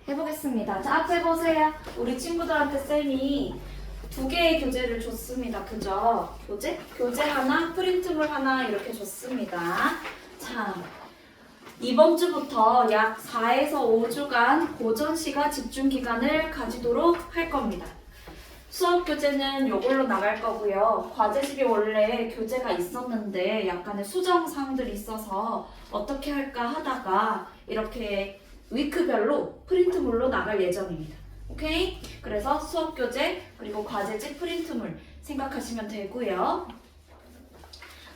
해보겠습니다. 자, 앞에 보세요. 우리 친구들한테 쌤이 2개의 교재를 줬습니다. 그죠? 교재 하나, 프린트물 하나 이렇게 줬습니다. 자, 이번 주부터 약 4에서 5주간 고전시가 집중기간을 가지도록 할 겁니다. 수업 교재는 요걸로 나갈 거고요. 과제집이 원래 교재가 있었는데 약간의 수정사항들이 있어서 어떻게 할까 하다가 이렇게 위크별로 프린트물로 나갈 예정입니다. 오케이? 그래서 수업 교재 그리고 과제집 프린트물 생각하시면 되고요.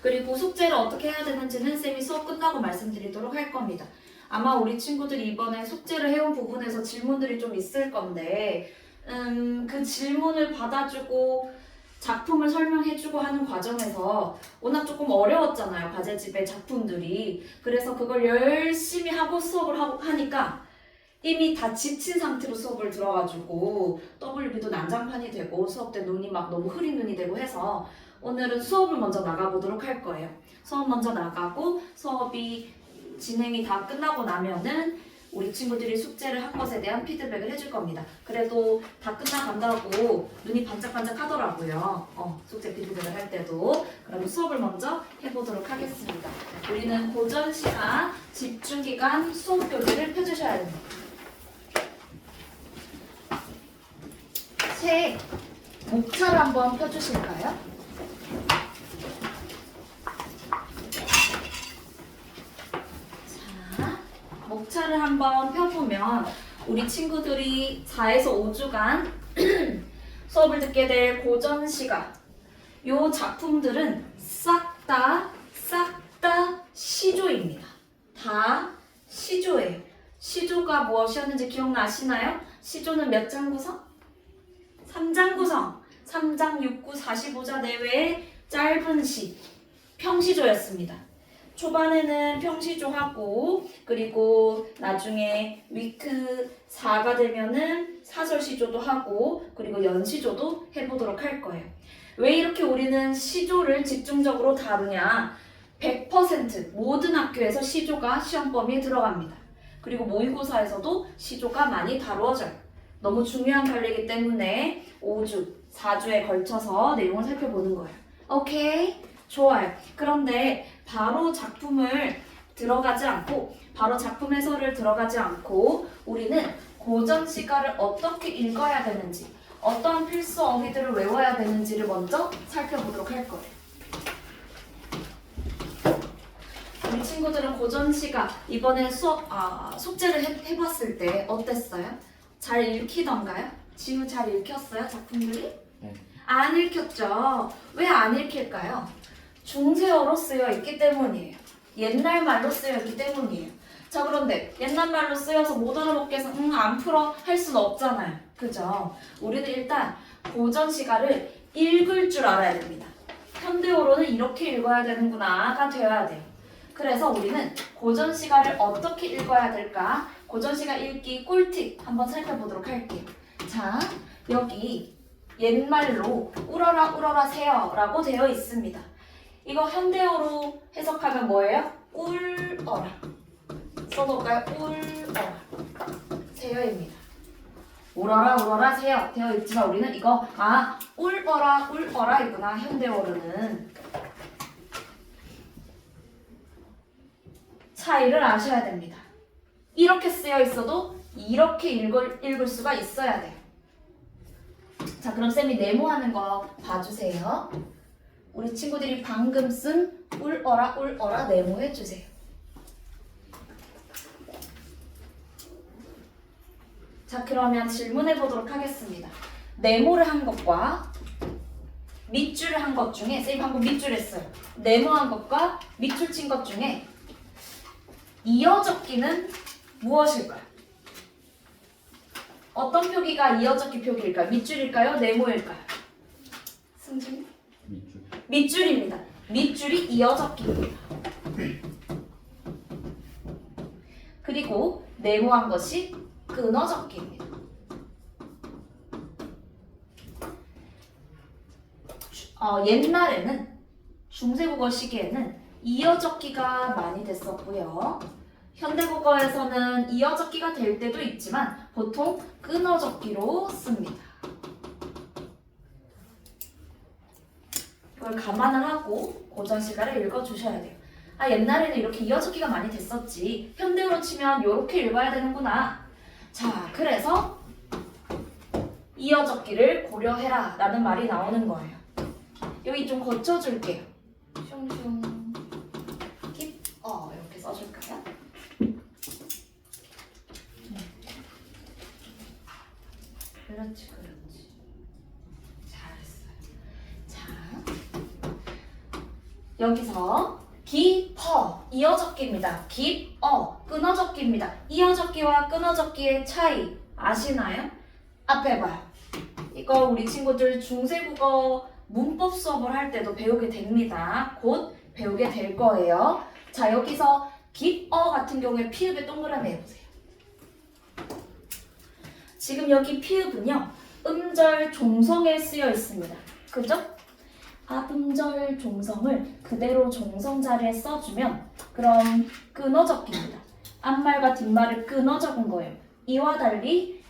그리고 숙제를 어떻게 해야 되는지는 쌤이 수업 끝나고 말씀드리도록 할 겁니다. 아마 우리 친구들이 이번에 숙제를 해온 부분에서 질문들이 좀 있을 건데 그 질문을 받아주고 작품을 설명해주고 하는 과정에서 워낙 조금 어려웠잖아요. 과제집의 작품들이. 그래서 그걸 열심히 하고 수업을 하니까 이미 다 지친 상태로 수업을 들어가지고 WB도 난장판이 되고 수업 때 눈이 막 너무 흐린 눈이 되고 해서 오늘은 수업을 먼저 나가보도록 할 거예요. 수업 먼저 나가고 수업이 진행이 다 끝나고 나면은 우리 친구들이 숙제를 한 것에 대한 피드백을 해줄 겁니다. 그래도 다 끝나간다고 눈이 반짝반짝 하더라고요. 숙제 피드백을 할 때도. 그럼 수업을 먼저 해보도록 하겠습니다. 우리는 고전 시간, 집중기간 수업 교재를 펴주셔야 됩니다. 책 목차를 한번 펴주실까요? 목차를 한번 펴보면 우리 친구들이 4에서 5주간 수업을 듣게 될 고전시가 요 작품들은 싹 다 시조입니다. 다 시조예요. 시조가 무엇이었는지 기억나시나요? 시조는 몇 장 구성? 3장 구성. 3장 6, 9, 45자 내외의 짧은 시, 평시조였습니다. 초반에는 평시조하고 그리고 나중에 위크 4가 되면은 사설시조도 하고 그리고 연시조도 해보도록 할 거예요. 왜 이렇게 우리는 시조를 집중적으로 다루냐? 100% 모든 학교에서 시조가 시험 범위에 들어갑니다. 그리고 모의고사에서도 시조가 많이 다루어져요. 너무 중요한 관리이기 때문에 5주, 4주에 걸쳐서 내용을 살펴보는 거예요. 오케이? 좋아요. 그런데 바로 작품을 들어가지 않고 바로 작품 해설을 들어가지 않고 우리는 고전 시가를 어떻게 읽어야 되는지 어떤 필수 어휘들을 외워야 되는지를 먼저 살펴보도록 할 거예요. 우리 친구들은 고전 시가 이번에 숙제를 해봤을 때 어땠어요? 잘 읽히던가요? 지우 잘 읽혔어요? 작품들이? 네. 안 읽혔죠? 왜 안 읽힐까요? 중세어로 쓰여 있기 때문이에요. 옛날 말로 쓰여 있기 때문이에요. 자, 그런데 옛날 말로 쓰여서 못 알아먹게 해서 안 풀어 할 수는 없잖아요. 그죠? 우리는 일단 고전 시가를 읽을 줄 알아야 됩니다. 현대어로는 이렇게 읽어야 되는구나가 되어야 돼요. 그래서 우리는 고전 시가를 어떻게 읽어야 될까? 고전 시가 읽기 꿀팁 한번 살펴보도록 할게요. 자, 여기 옛말로 울어라 세요 라고 되어 있습니다. 이거 현대어로 해석하면 뭐예요? 꿀어라. 써볼까요? 꿀어라. 세요입니다. 울어라 세요 되어 있지만 우리는 이거 울어라 이구나. 현대어로는 차이를 아셔야 됩니다. 이렇게 쓰여 있어도 이렇게 읽을 수가 있어야 돼요. 자, 그럼 쌤이 네모하는 거 봐주세요. 우리 친구들이 방금 쓴 울어라 네모해주세요. 자, 그러면 질문해보도록 하겠습니다. 네모를 한 것과 밑줄을 한 것 중에 쌤이 방금 밑줄 했어요. 네모한 것과 밑줄 친 것 중에 이어적기는 무엇일까요? 어떤 표기가 이어적기 표기일까요? 밑줄일까요? 네모일까요? 승진? 밑줄. 밑줄입니다. 밑줄이 이어적기입니다. 그리고 네모한 것이 끊어적기입니다. 옛날에는 중세국어 시기에는 이어적기가 많이 됐었고요. 현대국어에서는 이어적기가 될 때도 있지만 보통 끊어적기로 씁니다. 이걸 감안을 하고 고전 시가를 읽어주셔야 돼요. 아, 옛날에는 이렇게 이어적기가 많이 됐었지. 현대어로 치면 이렇게 읽어야 되는구나. 자, 그래서 이어적기를 고려해라 라는 말이 나오는 거예요. 여기 좀 고쳐줄게요. 슝슝 이렇게 써줄까요? 그렇지. 잘했어요. 자, 여기서 깊어 이어적기입니다. 깊어 끊어적기입니다. 이어적기와 끊어적기의 차이 아시나요? 앞에 봐요. 이거 우리 친구들 중세국어 문법 수업을 할 때도 배우게 됩니다. 곧 배우게 될 거예요. 자, 여기서 깊어 같은 경우에 피읍에 동그라미 해보세요. 지금 여기 피읍은요, 음절 종성에 쓰여 있습니다. 그죠? 앞음절 종성을 그대로 종성 자리에 써주면 그럼 끊어적기입니다. 앞말과 뒷말을 끊어 적은 거예요. 이와 달리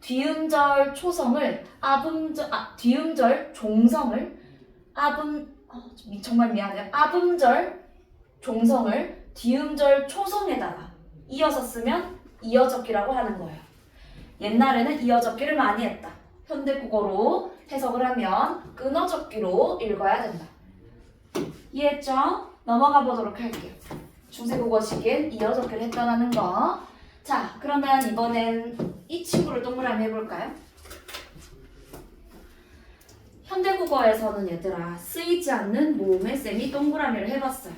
뒤음절 초성을 뒤음절 종성을 정말 미안해요. 앞음절 종성을 뒤음절 초성에다가 이어서 쓰면 이어적기라고 하는 거예요. 옛날에는 이어적기를 많이 했다. 현대국어로 해석을 하면 끊어적기로 읽어야 된다. 이해했죠? 넘어가 보도록 할게요. 중세국어 시기엔 이어적기를 했다는 거. 자, 그러면 이번엔 이 친구를 동그라미 해볼까요? 현대국어에서는 얘들아 쓰이지 않는 모음의 셈이 동그라미를 해봤어요.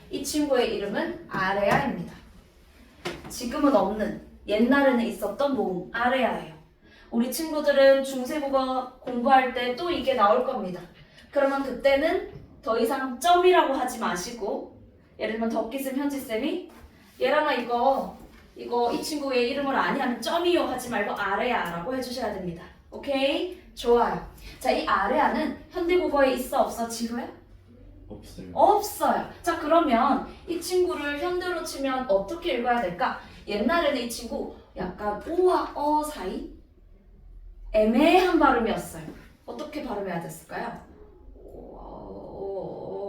이 친구의 이름은 아레아입니다. 지금은 없는, 옛날에는 있었던 모음 아레아예요. 우리 친구들은 중세국어 공부할 때 또 이게 나올 겁니다. 그러면 그때는 더 이상 점이라고 하지 마시고, 예를 들면 덕기쌤, 현지쌤이 얘랑아 이 친구의 이름을 아니하면 점이요 하지 말고 아레아라고 해주셔야 됩니다. 오케이? 좋아요. 자, 이 아레아는 현대국어에 있어 없어 지루해? 없어요. 없어요. 자, 그러면 이 친구를 현대로 치면 어떻게 읽어야 될까? 옛날에는 이 친구 약간 오와 어 사이 애매한 발음이었어요. 어떻게 발음해야 됐을까요?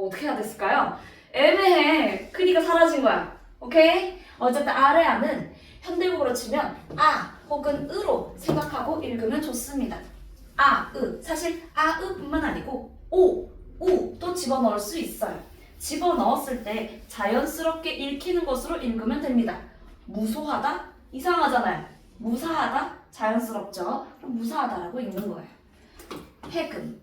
어떻게 해야 됐을까요? 애매해. 크니까 사라진 거야. 오케이? 어쨌든 아레아는 현대국어로 치면 아 혹은 으로 생각하고 읽으면 좋습니다. 아, 으. 사실 아, 으뿐만 아니고 오, 우도 집어넣을 수 있어요. 집어넣었을 때 자연스럽게 읽히는 것으로 읽으면 됩니다. 무소하다? 이상하잖아요. 무사하다? 자연스럽죠? 그럼 무사하다라고 읽는 거예요. 해금.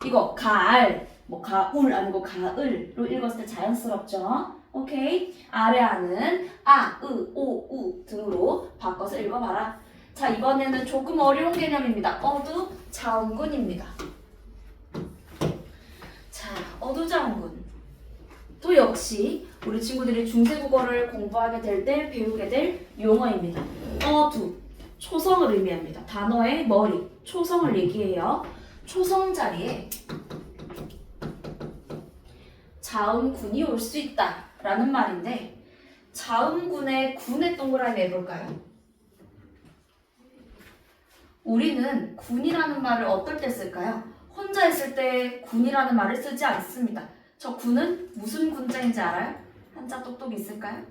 이거 가을, 가울 아니고 가을로 읽었을 때 자연스럽죠? 오케이? 아래아는 아, 으, 오, 우 등으로 바꿔서 읽어봐라. 자, 이번에는 조금 어려운 개념입니다. 어두자운군입니다. 자, 어두자운군. 또 역시 우리 친구들이 중세국어를 공부하게 될 때 배우게 될 용어입니다. 어두, 초성을 의미합니다. 단어의 머리, 초성을 얘기해요. 초성 자리에 자음군이 올 수 있다 라는 말인데, 자음군의 군의 동그라미 해볼까요? 우리는 군이라는 말을 어떨 때 쓸까요? 혼자 있을 때 군이라는 말을 쓰지 않습니다. 저 군은 무슨 군자인지 알아요? 한자 똑똑 있을까요?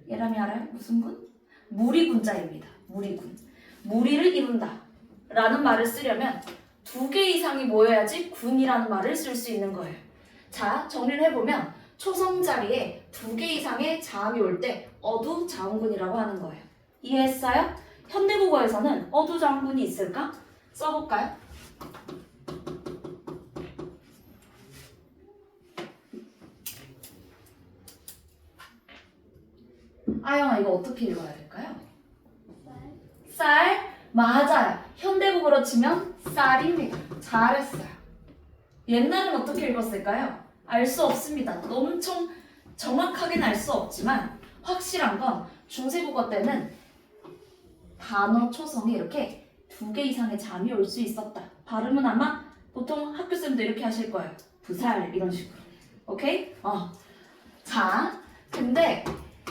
예람이 알아요? 무슨 군? 무리군자입니다. 무리군. 무리를 이룬다 라는 말을 쓰려면 2개 이상이 모여야지 군이라는 말을 쓸 수 있는 거예요. 자, 정리를 해보면 초성 자리에 2개 이상의 자음이 올 때 어두자운군이라고 하는 거예요. 이해했어요? 현대국어에서는 어두자운군이 있을까? 써볼까요? 아영아, 이거 어떻게 읽어야 될까요? 쌀? 맞아요. 현대국어로 치면 쌀입니다. 잘했어요. 옛날엔 어떻게 읽었을까요? 알 수 없습니다. 엄청 정확하게는 알 수 없지만 확실한 건 중세국어 때는 단어 초성이 이렇게 2개 이상의 자음이 올 수 있었다. 발음은 아마 보통 학교쌤도 이렇게 하실 거예요. 부살 이런 식으로. 오케이? 자, 근데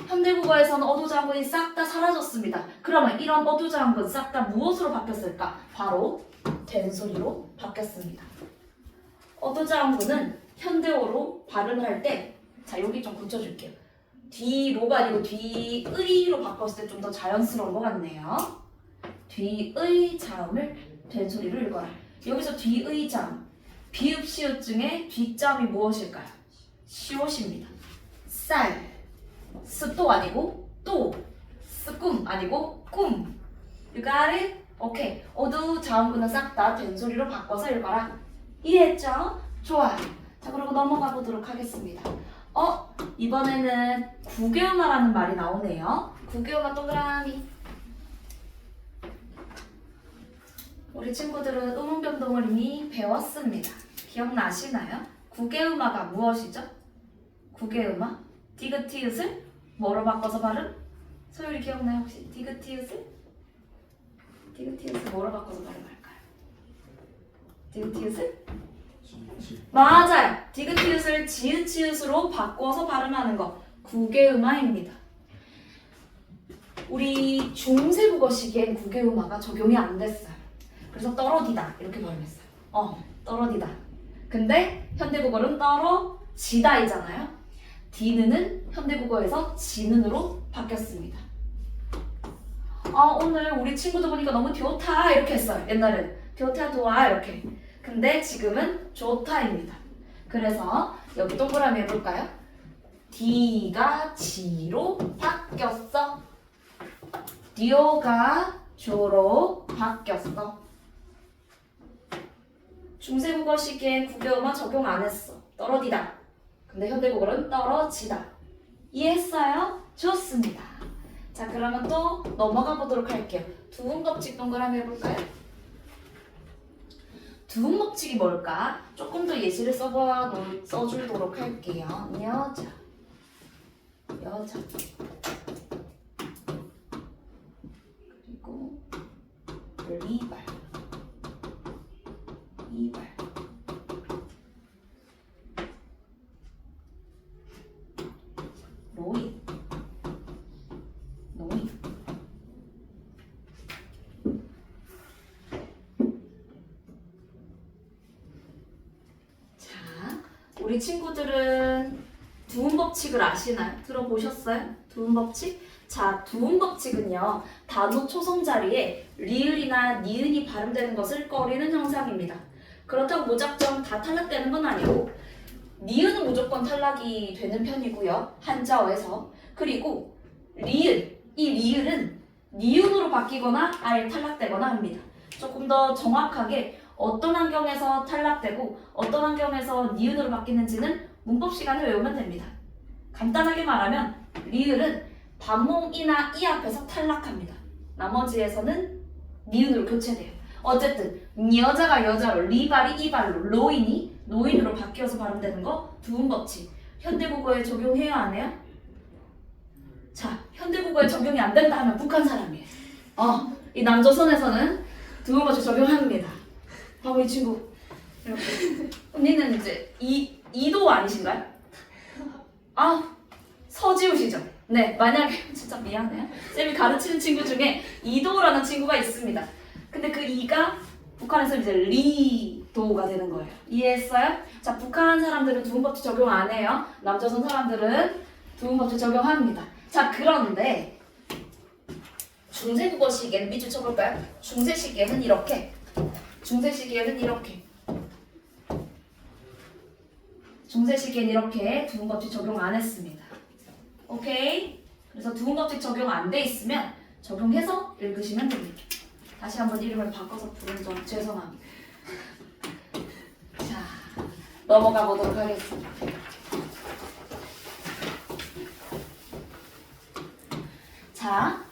현대국어에서는 어도자음근이 싹 다 사라졌습니다. 그러면 이런 어도자음근 싹 다 무엇으로 바뀌었을까? 바로 된소리로 바뀌었습니다. 어도자음근은 현대어로 발음을 할 때, 자 여기 좀 고쳐줄게요. 뒤로가 아니고 뒤의로 바꿨을 때 좀 더 자연스러운 것 같네요. 뒤의 자음을 된소리로 읽어라. 여기서 뒤의 자음, 비읍 시읒 중에 뒷자음이 무엇일까요? 시옷입니다. 쌀, 스또 아니고 또, 스꿈 아니고 꿈. You got it? 오케이. 어두 자음근은 싹 다 된소리로 바꿔서 읽어라. 이해했죠? 좋아요. 자, 그리고 넘어가 보도록 하겠습니다. 이번에는 구개음화라는 말이 나오네요. 구개음화 동그라미. 우리 친구들은 음운변동을 이미 배웠습니다. 기억나시나요? 구개음화가 무엇이죠? 구개음화? 디귿티읕을 뭐로 바꿔서 발음? 소율이 기억나요 혹시? 디귿티읕을? 디귿티읕을 뭐로 바꿔서 발음할까요? 디귿티읕을? 맞아요. 디귿티읕을 지읒치읒으로 바꿔서 발음하는 거 구개음화입니다. 우리 중세국어 시기엔 구개음화가 적용이 안 됐어요. 그래서 떨어지다 이렇게 발음했어요. 떨어지다. 근데 현대국어는 떨어지다이잖아요. 디는은 현대국어에서 지는으로 바뀌었습니다. 오늘 우리 친구들 보니까 너무 좋다 이렇게 했어요. 옛날엔 좋다 좋아 이렇게. 근데 지금은 좋다입니다. 그래서 여기 동그라미 해볼까요? D가 지로 바뀌었어. 디오가 조로 바뀌었어. 중세국어 시기엔 구개음화 적용 안 했어. 떨어지다. 근데 현대국어는 떨어지다. 이해했어요? 좋습니다. 자, 그러면 또 넘어가 보도록 할게요. 두음법칙 동그라미 해볼까요? 두음법칙이 뭘까? 조금 더 예시를 써주도록 할게요. 여자, 여자. 그리고 리발, 이발. 노인, 노인. 자, 우리 친구들은 두음법칙을 아시나요? 들어보셨어요? 두음법칙? 자, 두음법칙은요, 단어 초성 자리에 리을이나 니은이 발음되는 것을 꺼리는 형상입니다. 그렇다고 무작정 다 탈락되는 건 아니고, 니은은 무조건 탈락이 되는 편이고요. 한자어에서. 그리고 리을, 이 리을은 니은으로 바뀌거나 아예 탈락되거나 합니다. 조금 더 정확하게 어떤 환경에서 탈락되고 어떤 환경에서 니은으로 바뀌는지는 문법 시간에 외우면 됩니다. 간단하게 말하면 리을은 반몽이나 이 앞에서 탈락합니다. 나머지에서는 니은으로 교체돼요. 어쨌든 여자가 여자로, 리발이 이발로, 로인이 노인으로 바뀌어서 발음되는 거 두음법칙. 현대국어에 적용해야 안 해요? 자, 현대국어에 적용이 안 된다 하면 북한 사람이에요. 이 남조선에서는 두음법칙 적용합니다. 봐봐 이 친구 이렇게. 언니는 이제 이도 아니신가요? 서지우시죠? 네, 만약에 진짜 미안해요. 쌤이 가르치는 친구 중에 이도라는 친구가 있습니다. 근데 그 이가 북한에서 이제 리도가 되는 거예요. 이해했어요? 자, 북한 사람들은 두음법칙 적용 안 해요. 남조선 사람들은 두음법칙 적용합니다. 자, 그런데 중세국어 시기에는 밑줄 쳐볼까요? 중세 시기에는 이렇게, 중세 시기에는 이렇게, 중세 시기에는 이렇게 두음법칙 적용 안 했습니다. 오케이? 그래서 두음법칙 적용 안 돼 있으면 적용해서 읽으시면 됩니다. 다시 한번 이름을 바꿔서 부른 점 죄송합니다. 자, 넘어가 보도록 하겠습니다. 자,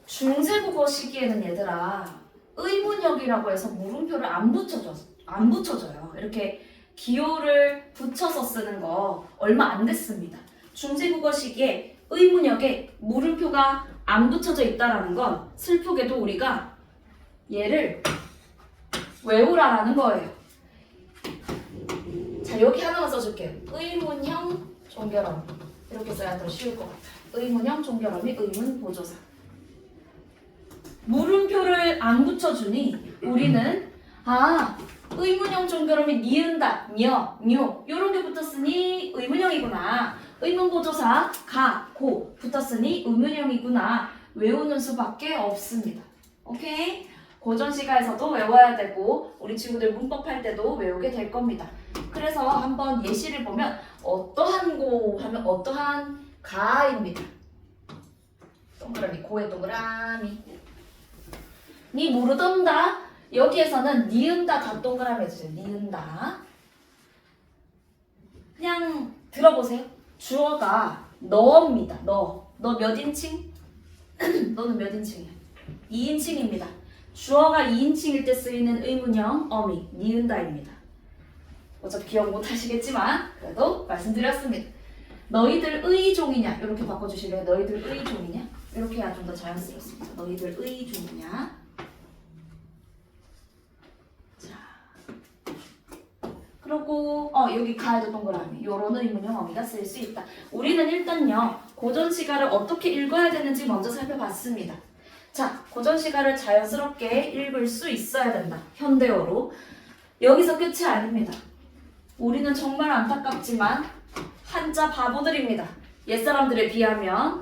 중세국어 시기에는 얘들아 의문역이라고 해서 물음표를 안 붙여줘요. 이렇게 기호를 붙여서 쓰는 거 얼마 안 됐습니다. 중세국어 시기에 의문역에 물음표가 안 붙여져 있다라는 건 슬프게도 우리가 얘를 외우라라는 거예요. 자, 여기 하나만 써줄게요. 의문형 종결어. 이렇게 써야 더 쉬울 것 같아요. 의문형 종결어미 의문 보조사. 물음표를 안 붙여주니 우리는 의문형 종결어미 니은다, 녀, 뇨 요런 게 붙었으니 의문형이구나. 의문보조사 가, 고 붙었으니 의문형이구나. 외우는 수밖에 없습니다. 오케이? 고전시가에서도 외워야 되고 우리 친구들 문법 할 때도 외우게 될 겁니다. 그래서 한번 예시를 보면 어떠한 고 하면 어떠한 가입니다. 동그라미 고에 동그라미. 니 모르던다. 여기에서는 니은다 다 동그라미 해주세요. 니은다. 그냥 들어보세요. 주어가 너입니다. 너 몇 인칭? 너는 몇 인칭이야? 2인칭입니다. 주어가 2인칭일 때 쓰이는 의문형 어미 니은다입니다. 어차피 기억 못 하시겠지만 그래도 말씀드렸습니다. 너희들 의 종이냐? 이렇게 바꿔주실래요? 너희들 의 종이냐? 이렇게 해야 좀 더 자연스럽습니다. 너희들 의 종이냐? 자, 그리고 여기 가에도 동그라미. 요런 의문형 어미가 쓰일 수 있다. 우리는 일단요 고전시가를 어떻게 읽어야 되는지 먼저 살펴봤습니다. 자, 고전시가를 자연스럽게 읽을 수 있어야 된다. 현대어로. 여기서 끝이 아닙니다. 우리는 정말 안타깝지만 한자 바보들입니다. 옛사람들에 비하면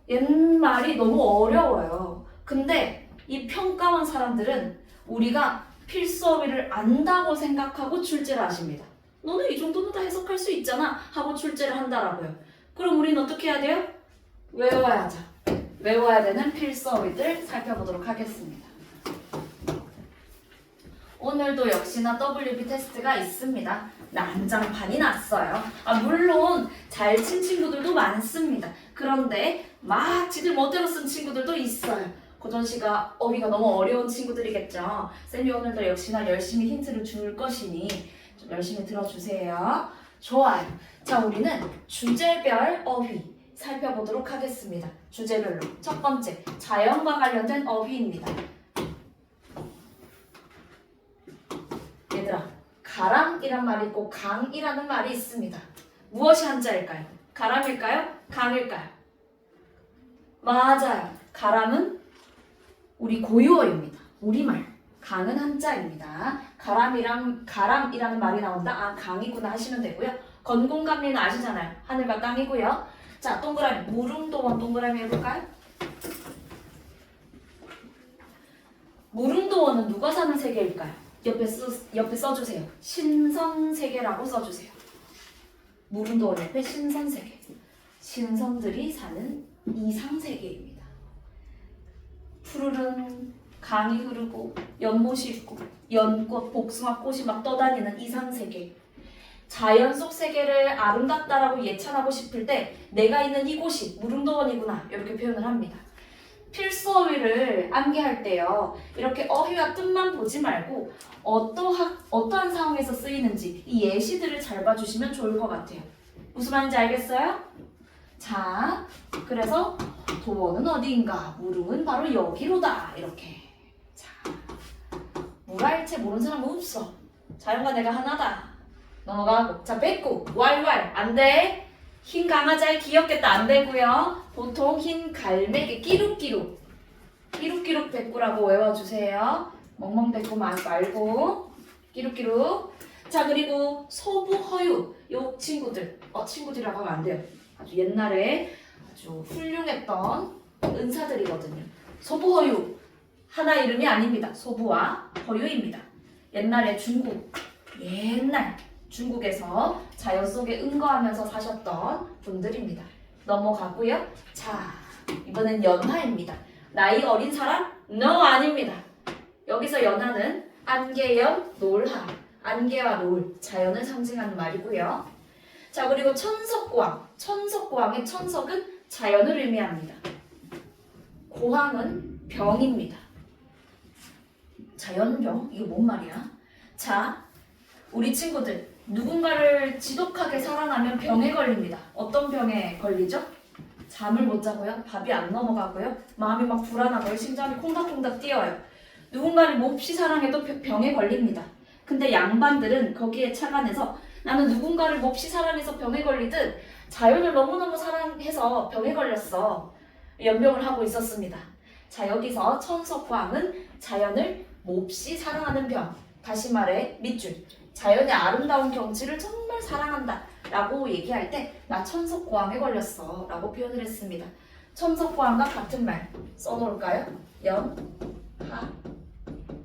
옛말이 너무 어려워요. 근데 이 평가원 사람들은 우리가 필수어휘를 안다고 생각하고 출제를 하십니다. 너는 이 정도는 다 해석할 수 있잖아 하고 출제를 한다라고요. 그럼 우리는 어떻게 해야 돼요? 외워야죠. 외워야 되는 필수어휘들 살펴보도록 하겠습니다. 오늘도 역시나 WB 테스트가 있습니다. 난장판이 났어요. 물론 잘 친 친구들도 많습니다. 그런데 막 지들 멋대로 쓴 친구들도 있어요. 고전시가 어휘가 너무 어려운 친구들이겠죠. 쌤이 오늘도 역시나 열심히 힌트를 줄 것이니 좀 열심히 들어주세요. 좋아요. 자, 우리는 주제별 어휘 살펴보도록 하겠습니다. 주제별로. 첫 번째, 자연과 관련된 어휘입니다. 얘들아, 가람이란 말이 있고 강이라는 말이 있습니다. 무엇이 한자일까요? 가람일까요? 강일까요? 맞아요. 가람은 우리 고유어입니다. 우리말. 강은 한자입니다. 가람이라는 말이 나온다. 강이구나 하시면 되고요. 건공감리는 아시잖아요. 하늘과 땅이고요. 자, 동그라미. 무릉도원 동그라미 해볼까요? 무릉도원은 누가 사는 세계일까요? 옆에 써주세요. 신선세계라고 써주세요. 무릉도원 옆에 신선세계. 신선들이 사는 이상세계입니다. 푸르른 강이 흐르고 연못이 있고 연꽃, 복숭아꽃이 막 떠다니는 이상세계. 자연 속 세계를 아름답다라고 예찬하고 싶을 때 내가 있는 이곳이 무릉도원이구나 이렇게 표현을 합니다. 필수어휘를 암기할 때요. 이렇게 어휘와 뜻만 보지 말고 어떠한 상황에서 쓰이는지 이 예시들을 잘 봐주시면 좋을 것 같아요. 무슨 말인지 알겠어요? 자, 그래서 도원은 어디인가? 무릉은 바로 여기로다. 이렇게. 자, 물알체 모르는 사람은 없어. 자연과 내가 하나다. 넘어가고. 자, 뱉고. 왈왈. 안 돼. 흰 강아지에 귀엽겠다. 안 되고요. 보통 흰 갈매기. 끼룩끼룩. 끼룩끼룩 뱉고라고 외워주세요. 멍멍 뱉고 말고. 끼룩끼룩. 자, 그리고 소부허유. 요 친구들. 친구들이라고 하면 안 돼요. 아주 옛날에 아주 훌륭했던 은사들이거든요. 소부허유. 하나 이름이 아닙니다. 소부와 허유입니다. 옛날에 옛날 중국에서 자연 속에 응거하면서 사셨던 분들입니다. 넘어가고요. 자, 이번엔 연하입니다. 나이 어린 사람? No, 아닙니다. 여기서 연하는 안개연, 놀하. 안개와 노을, 자연을 상징하는 말이고요. 자, 그리고 천석고항. 천석고항의 천석은 자연을 의미합니다. 고항은 병입니다. 자연병? 이게 뭔 말이야? 자, 우리 친구들 누군가를 지독하게 사랑하면 병에 걸립니다. 어떤 병에 걸리죠? 잠을 못 자고요. 밥이 안 넘어가고요. 마음이 막 불안하고요. 심장이 콩닥콩닥 뛰어요. 누군가를 몹시 사랑해도 병에 걸립니다. 근데 양반들은 거기에 착안해서 나는 누군가를 몹시 사랑해서 병에 걸리듯 자연을 너무너무 사랑해서 병에 걸렸어. 연병을 하고 있었습니다. 자, 여기서 천석광은 자연을 몹시 사랑하는 병. 다시 말해 밑줄. 자연의 아름다운 경치를 정말 사랑한다 라고 얘기할 때 나 천석광에 걸렸어 라고 표현을 했습니다. 천석광과 같은 말 써놓을까요? 연, 하,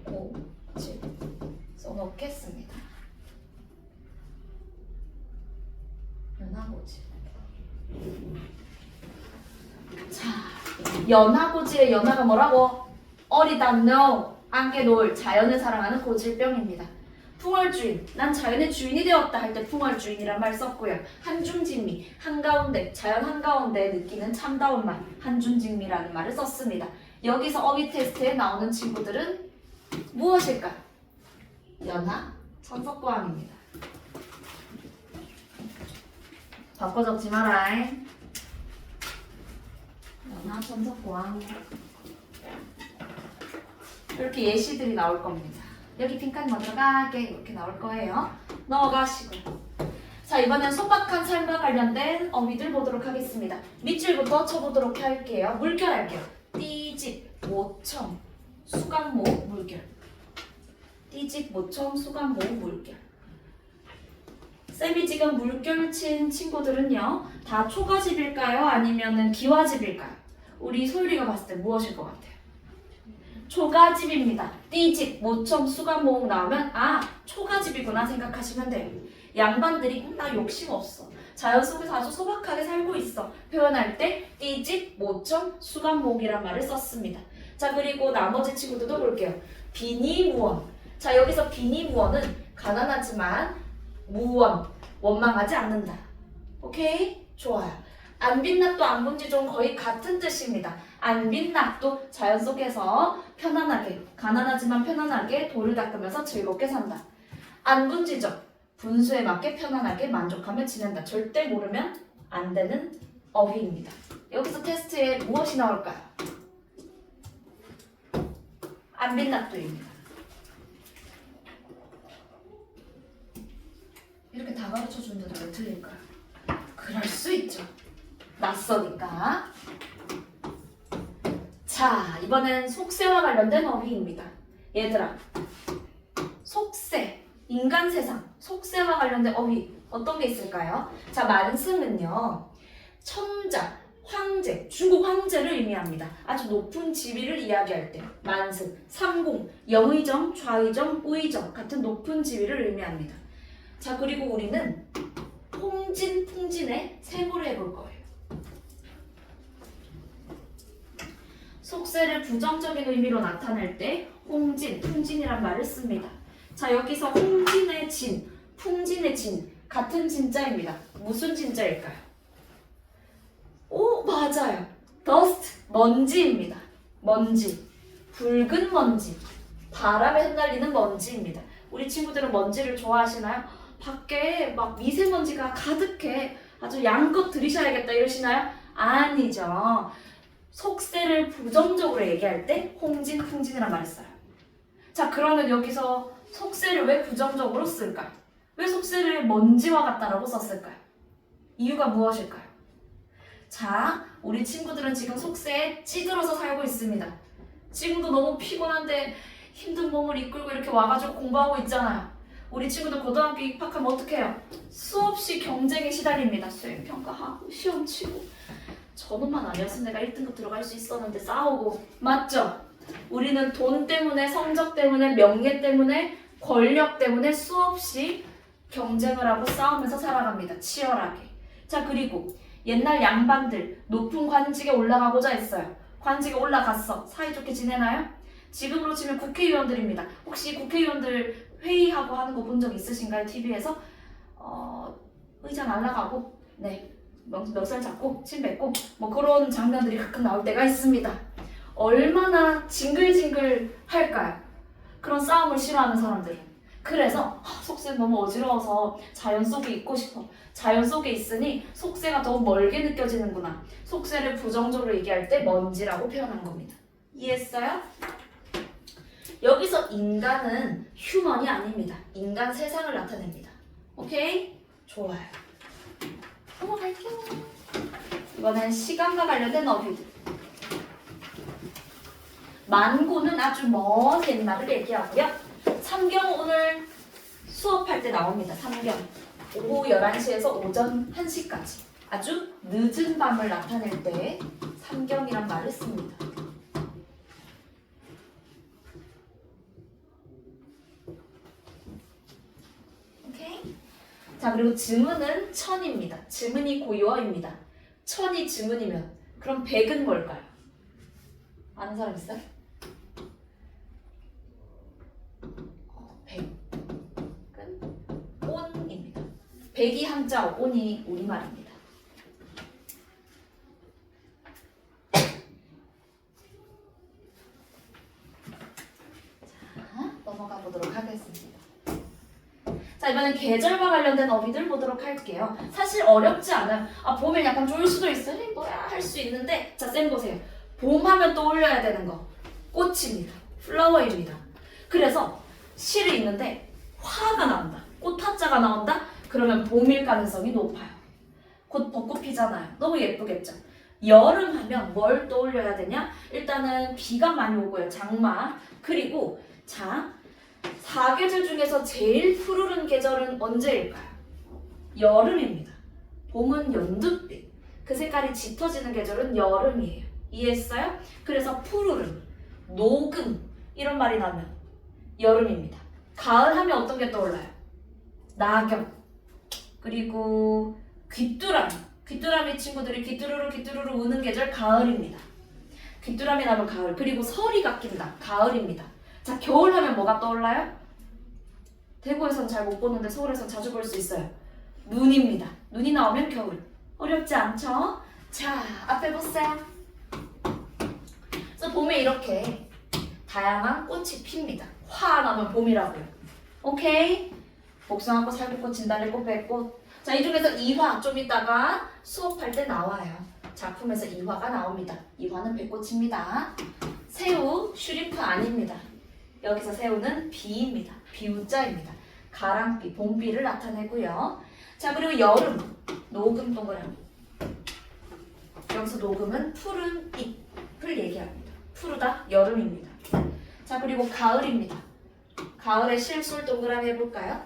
고, 질 써놓겠습니다. 연하고질. 자, 연하고질의 연하가 뭐라고? 어리다 no 안개 놓을 자연을 사랑하는 고질병입니다. 풍월주인, 난 자연의 주인이 되었다 할 때 풍월주인이란 말 썼고요. 한중직미, 한가운데, 자연 한가운데 느끼는 참다운 말, 한중직미라는 말을 썼습니다. 여기서 어휘 테스트에 나오는 친구들은 무엇일까요? 연하, 천석광입니다. 바꿔 적지 마라. 연하, 천석광. 이렇게 예시들이 나올 겁니다. 여기 빈칸 먼저 가게 이렇게 나올 거예요. 넣어가시고요. 자, 이번엔 소박한 삶과 관련된 어휘들 보도록 하겠습니다. 밑줄부터 쳐보도록 할게요. 물결 할게요. 띠집, 모청, 수강모, 물결. 띠집, 모청, 수강모, 물결. 쌤이 지금 물결 친 친구들은요, 다 초가집일까요? 아니면은 기와집일까요? 우리 소율이가 봤을 때 무엇일 것 같아요? 초가집입니다. 띠집, 모청, 수강모음 나오면 아, 초가집이구나 생각하시면 돼요. 양반들이 나 욕심 없어. 자연 속에서 아주 소박하게 살고 있어. 표현할 때 띠집, 모청, 수강모음이란 말을 썼습니다. 자, 그리고 나머지 친구들도 볼게요. 비니무원. 자, 여기서 비니무원은 가난하지만 무원, 원망하지 않는다. 오케이? 좋아요. 안빈낙도 안본지종 거의 같은 뜻입니다. 안빈낙도 자연 속에서 편안하게, 가난하지만 편안하게 돌을 닦으면서 즐겁게 산다. 안분지적, 분수에 맞게 편안하게 만족하며 지낸다. 절대 모르면 안 되는 어휘입니다. 여기서 테스트에 무엇이 나올까요? 안빈낙도입니다. 이렇게 다 가르쳐 준다고 왜 틀릴까요? 그럴 수 있죠. 낯서니까. 자, 이번엔 속세와 관련된 어휘입니다. 얘들아, 속세, 인간 세상, 속세와 관련된 어휘 어떤 게 있을까요? 자, 만승은요, 천자, 황제, 중국 황제를 의미합니다. 아주 높은 지위를 이야기할 때 만승, 삼공, 영의정, 좌의정, 우의정 같은 높은 지위를 의미합니다. 자, 그리고 우리는 홍진, 풍진의 세모를 해볼 거예요. 속세를 부정적인 의미로 나타낼 때 홍진, 풍진이란 말을 씁니다. 자, 여기서 홍진의 진, 풍진의 진 같은 진자입니다. 무슨 진자일까요? 오, 맞아요. dust, 먼지입니다. 먼지, 붉은 먼지, 바람에 흩날리는 먼지입니다. 우리 친구들은 먼지를 좋아하시나요? 밖에 막 미세먼지가 가득해. 아주 양껏 들이셔야겠다 이러시나요? 아니죠. 속세를 부정적으로 얘기할 때 홍진, 풍진이란 말을 써요. 자, 그러면 여기서 속세를 왜 부정적으로 쓸까요? 왜 속세를 먼지와 같다라고 썼을까요? 이유가 무엇일까요? 자, 우리 친구들은 지금 속세에 찌들어서 살고 있습니다. 지금도 너무 피곤한데 힘든 몸을 이끌고 이렇게 와가지고 공부하고 있잖아요. 우리 친구들 고등학교 입학하면 어떻게 해요? 수없이 경쟁에 시달립니다. 수행평가하고 시험 치고. 저놈만 아니었으면 내가 1등급 들어갈 수 있었는데 싸우고. 맞죠? 우리는 돈 때문에, 성적 때문에, 명예 때문에, 권력 때문에 수없이 경쟁을 하고 싸우면서 살아갑니다. 치열하게. 자, 그리고 옛날 양반들 높은 관직에 올라가고자 했어요. 관직에 올라갔어. 사이좋게 지내나요? 지금으로 치면 국회의원들입니다. 혹시 국회의원들 회의하고 하는 거 본 적 있으신가요? TV에서? 의자 날라가고, 네, 멱살 잡고, 침 뱉고, 뭐 그런 장면들이 가끔 나올 때가 있습니다. 얼마나 징글징글 할까요? 그런 싸움을 싫어하는 사람들은. 그래서 속세 너무 어지러워서 자연 속에 있고 싶어. 자연 속에 있으니 속세가 더 멀게 느껴지는구나. 속세를 부정적으로 얘기할 때 먼지라고 표현한 겁니다. 이해했어요? 여기서 인간은 휴먼이 아닙니다. 인간 세상을 나타냅니다. 오케이? 좋아요. 넘어갈게요. 이거는 시간과 관련된 어휘들. 만고는 아주 먼 옛날을 얘기하고요. 삼경 오늘 수업할 때 나옵니다. 삼경. 오후 11시에서 오전 1시까지. 아주 늦은 밤을 나타낼 때 삼경이란 말을 씁니다. 오케이? 자, 그리고 증은은 천입니다. 증은이 고유어입니다. 천이 증은이면 그럼 백은 뭘까요? 아는 사람 있어요? 백은 온입니다. 백이 한자, 온이 우리말입니다. 자, 넘어가 보도록 하겠습니다. 자, 이번엔 계절과 관련된 어휘들 보도록 할게요. 사실 어렵지 않아요. 아, 봄에 약간 쫄 수도 있어요. 에이, 뭐야 할 수 있는데, 자, 쌤 보세요. 봄 하면 떠올려야 되는 거 꽃입니다. 플라워입니다. 그래서 시를 읽는데 화가 나온다. 꽃 한자가 나온다? 그러면 봄일 가능성이 높아요. 곧 벚꽃 피잖아요. 너무 예쁘겠죠? 여름 하면 뭘 떠올려야 되냐? 일단은 비가 많이 오고요. 장마. 그리고 자, 사계절 중에서 제일 푸르른 계절은 언제일까요? 여름입니다. 봄은 연두빛. 그 색깔이 짙어지는 계절은 여름이에요. 이해했어요? 그래서 푸르름, 녹음 이런 말이 나면 여름입니다. 가을 하면 어떤 게 떠올라요? 낙엽, 그리고 귀뚜라미. 귀뚜라미 친구들이 귀뚜루루 우는 계절 가을입니다. 귀뚜라미 나면 가을. 그리고 서리가 낀다. 가을입니다. 자, 겨울 하면 뭐가 떠올라요? 대구에선 잘 못 보는데 서울에선 자주 볼 수 있어요. 눈입니다. 눈이 나오면 겨울. 어렵지 않죠? 자, 앞에 보세요. 그래서 봄에 이렇게 다양한 꽃이 핍니다. 화 나면 봄이라고요. 오케이? 복숭아꽃, 살구꽃, 진달래꽃, 백꽃. 자, 이 중에서 이화 좀 이따가 수업할 때 나와요. 작품에서 이화가 나옵니다. 이화는 백꽃입니다. 새우, 슈림프 아닙니다. 여기서 새우는 비입니다. 비우자입니다. 가랑비, 봄비를 나타내고요. 자, 그리고 여름, 녹음 동그라미. 여기서 녹음은 푸른 잎을 얘기합니다. 푸르다, 여름입니다. 자, 그리고 가을입니다. 가을에 실솔 동그라미 해볼까요?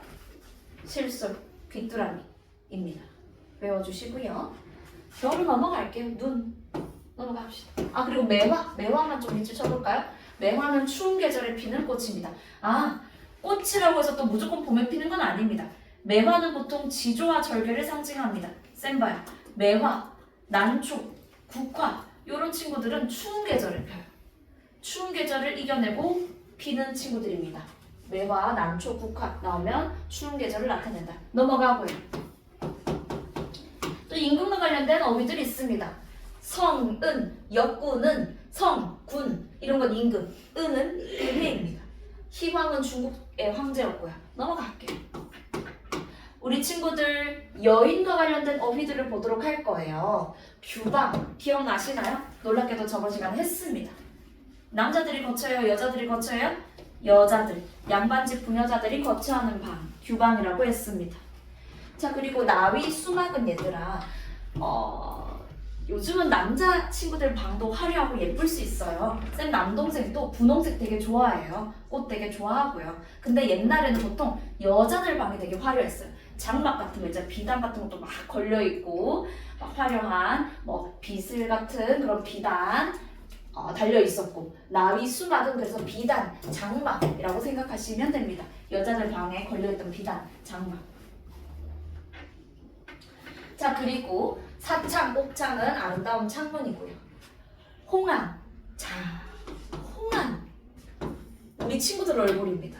실솔, 귀뚜라미입니다. 외워주시고요. 겨울 넘어갈게요. 눈 넘어갑시다. 아, 그리고 매화, 매화만 좀 밑줄 쳐볼까요? 매화는 추운 계절에 피는 꽃입니다. 아, 꽃이라고 해서 또 무조건 봄에 피는 건 아닙니다. 매화는 보통 지조와 절개를 상징합니다. 쌤 봐요. 매화, 난초, 국화 이런 친구들은 추운 계절을 펴요. 추운 계절을 이겨내고 피는 친구들입니다. 매화, 난초, 국화 나오면 추운 계절을 나타낸다. 넘어가고요. 또 임금과 관련된 어휘들이 있습니다. 성, 은, 역구는 성, 군 이런 건 임금, 은은 은혜입니다. 희왕은 중국의 황제였고요. 넘어갈게요. 우리 친구들 여인과 관련된 어휘들을 보도록 할 거예요. 규방 기억나시나요? 놀랍게도 저번 시간에 했습니다. 남자들이 거쳐요? 여자들이 거쳐요? 여자들, 양반집 부녀자들이 거쳐하는 방, 규방이라고 했습니다. 자, 그리고 나위 수막은 얘들아 요즘은 남자 친구들 방도 화려하고 예쁠 수 있어요. 쌤 남동생도 분홍색 되게 좋아해요. 꽃 되게 좋아하고요. 근데 옛날에는 보통 여자들 방이 되게 화려했어요. 장막 같은 거 이제 비단 같은 것도 막 걸려있고 막 화려한 뭐 비슬 같은 그런 비단 달려있었고 나위 수막은 그래서 비단, 장막이라고 생각하시면 됩니다. 여자들 방에 걸려있던 비단, 장막. 자, 그리고 사창, 옥창은 아름다운 창문이고요. 홍안, 자, 홍안 우리 친구들 얼굴입니다.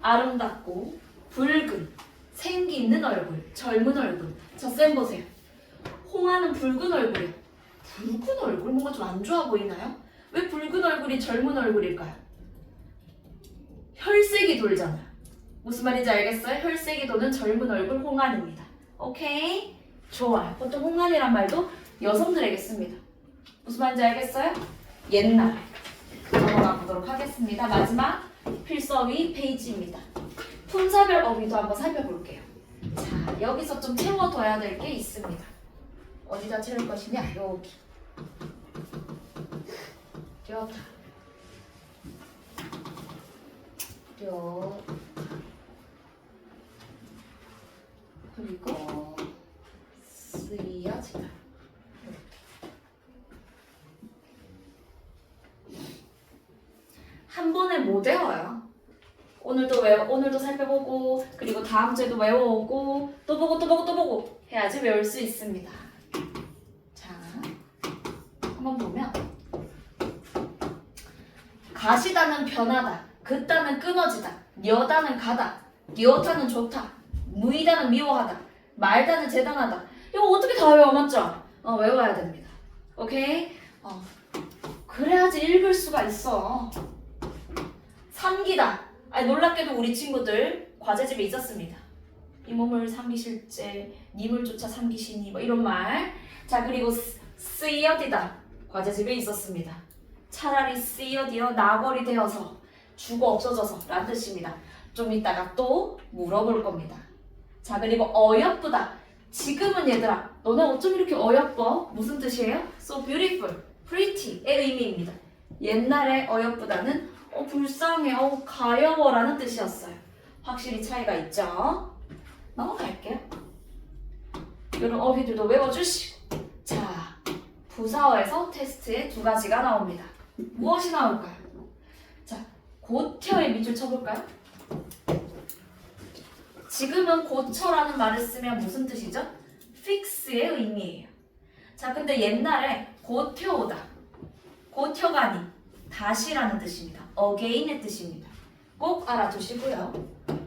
아름답고 붉은 생기 있는 얼굴, 젊은 얼굴. 저 쌤 보세요. 홍안은 붉은 얼굴이에요. 붉은 얼굴? 뭔가 좀 안 좋아 보이나요? 왜 붉은 얼굴이 젊은 얼굴일까요? 혈색이 돌잖아요. 무슨 말인지 알겠어요? 혈색이 도는 젊은 얼굴 홍안입니다. 오케이? 좋아요. 보통 홍안이란 말도 여성들에게 씁니다. 무슨 말인지 알겠어요? 옛날. 넘어가 보도록 하겠습니다. 마지막 필수 어휘 페이지입니다. 품사별 어휘도 한번 살펴볼게요. 자, 자, 여기서 좀 채워둬야 될 게 있습니다. 어디다 채울 것이냐? 여기. 려다. 려. 그리고 쓰여지다. 한 번에 못 외워요. 오늘도 살펴보고 그리고 다음 주에도 외워오고 또 보고 또 보고 또 보고 해야지 외울 수 있습니다. 자, 한번 보면 가시다는 변하다, 긋다는 끊어지다, 녀다는 가다, 뉘어다는 좋다, 무이다는 미워하다, 말다는 재단하다. 이거 어떻게 다 외워, 맞죠? 외워야 됩니다. 오케이? 그래야지 읽을 수가 있어. 삼기다. 아니, 놀랍게도 우리 친구들 과제집에 있었습니다. 이 몸을 삼기실제, 님을 쫓아 삼기시니 뭐 이런 말. 자, 그리고 쓰여디다. 과제집에 있었습니다. 차라리 쓰여디어 나버리 되어서 죽어 없어져서 라는 뜻입니다. 좀 이따가 또 물어볼 겁니다. 자, 그리고 어여쁘다. 지금은 얘들아, 너네 어쩜 이렇게 어여뻐? 무슨 뜻이에요? So beautiful, pretty의 의미입니다. 옛날에 어여쁘다는 불쌍해, 가여워라는 뜻이었어요. 확실히 차이가 있죠? 넘어갈게요. 이런 어휘들도 외워주시고. 자, 부사어에서 테스트에 두 가지가 나옵니다. 무엇이 나올까요? 자, 고텨의 밑줄 쳐볼까요? 지금은 고쳐라는 말을 쓰면 무슨 뜻이죠? fix의 의미예요. 자, 근데 옛날에 고텨오다. 고텨가 아닌 다시라는 뜻입니다. again의 뜻입니다. 꼭 알아두시고요.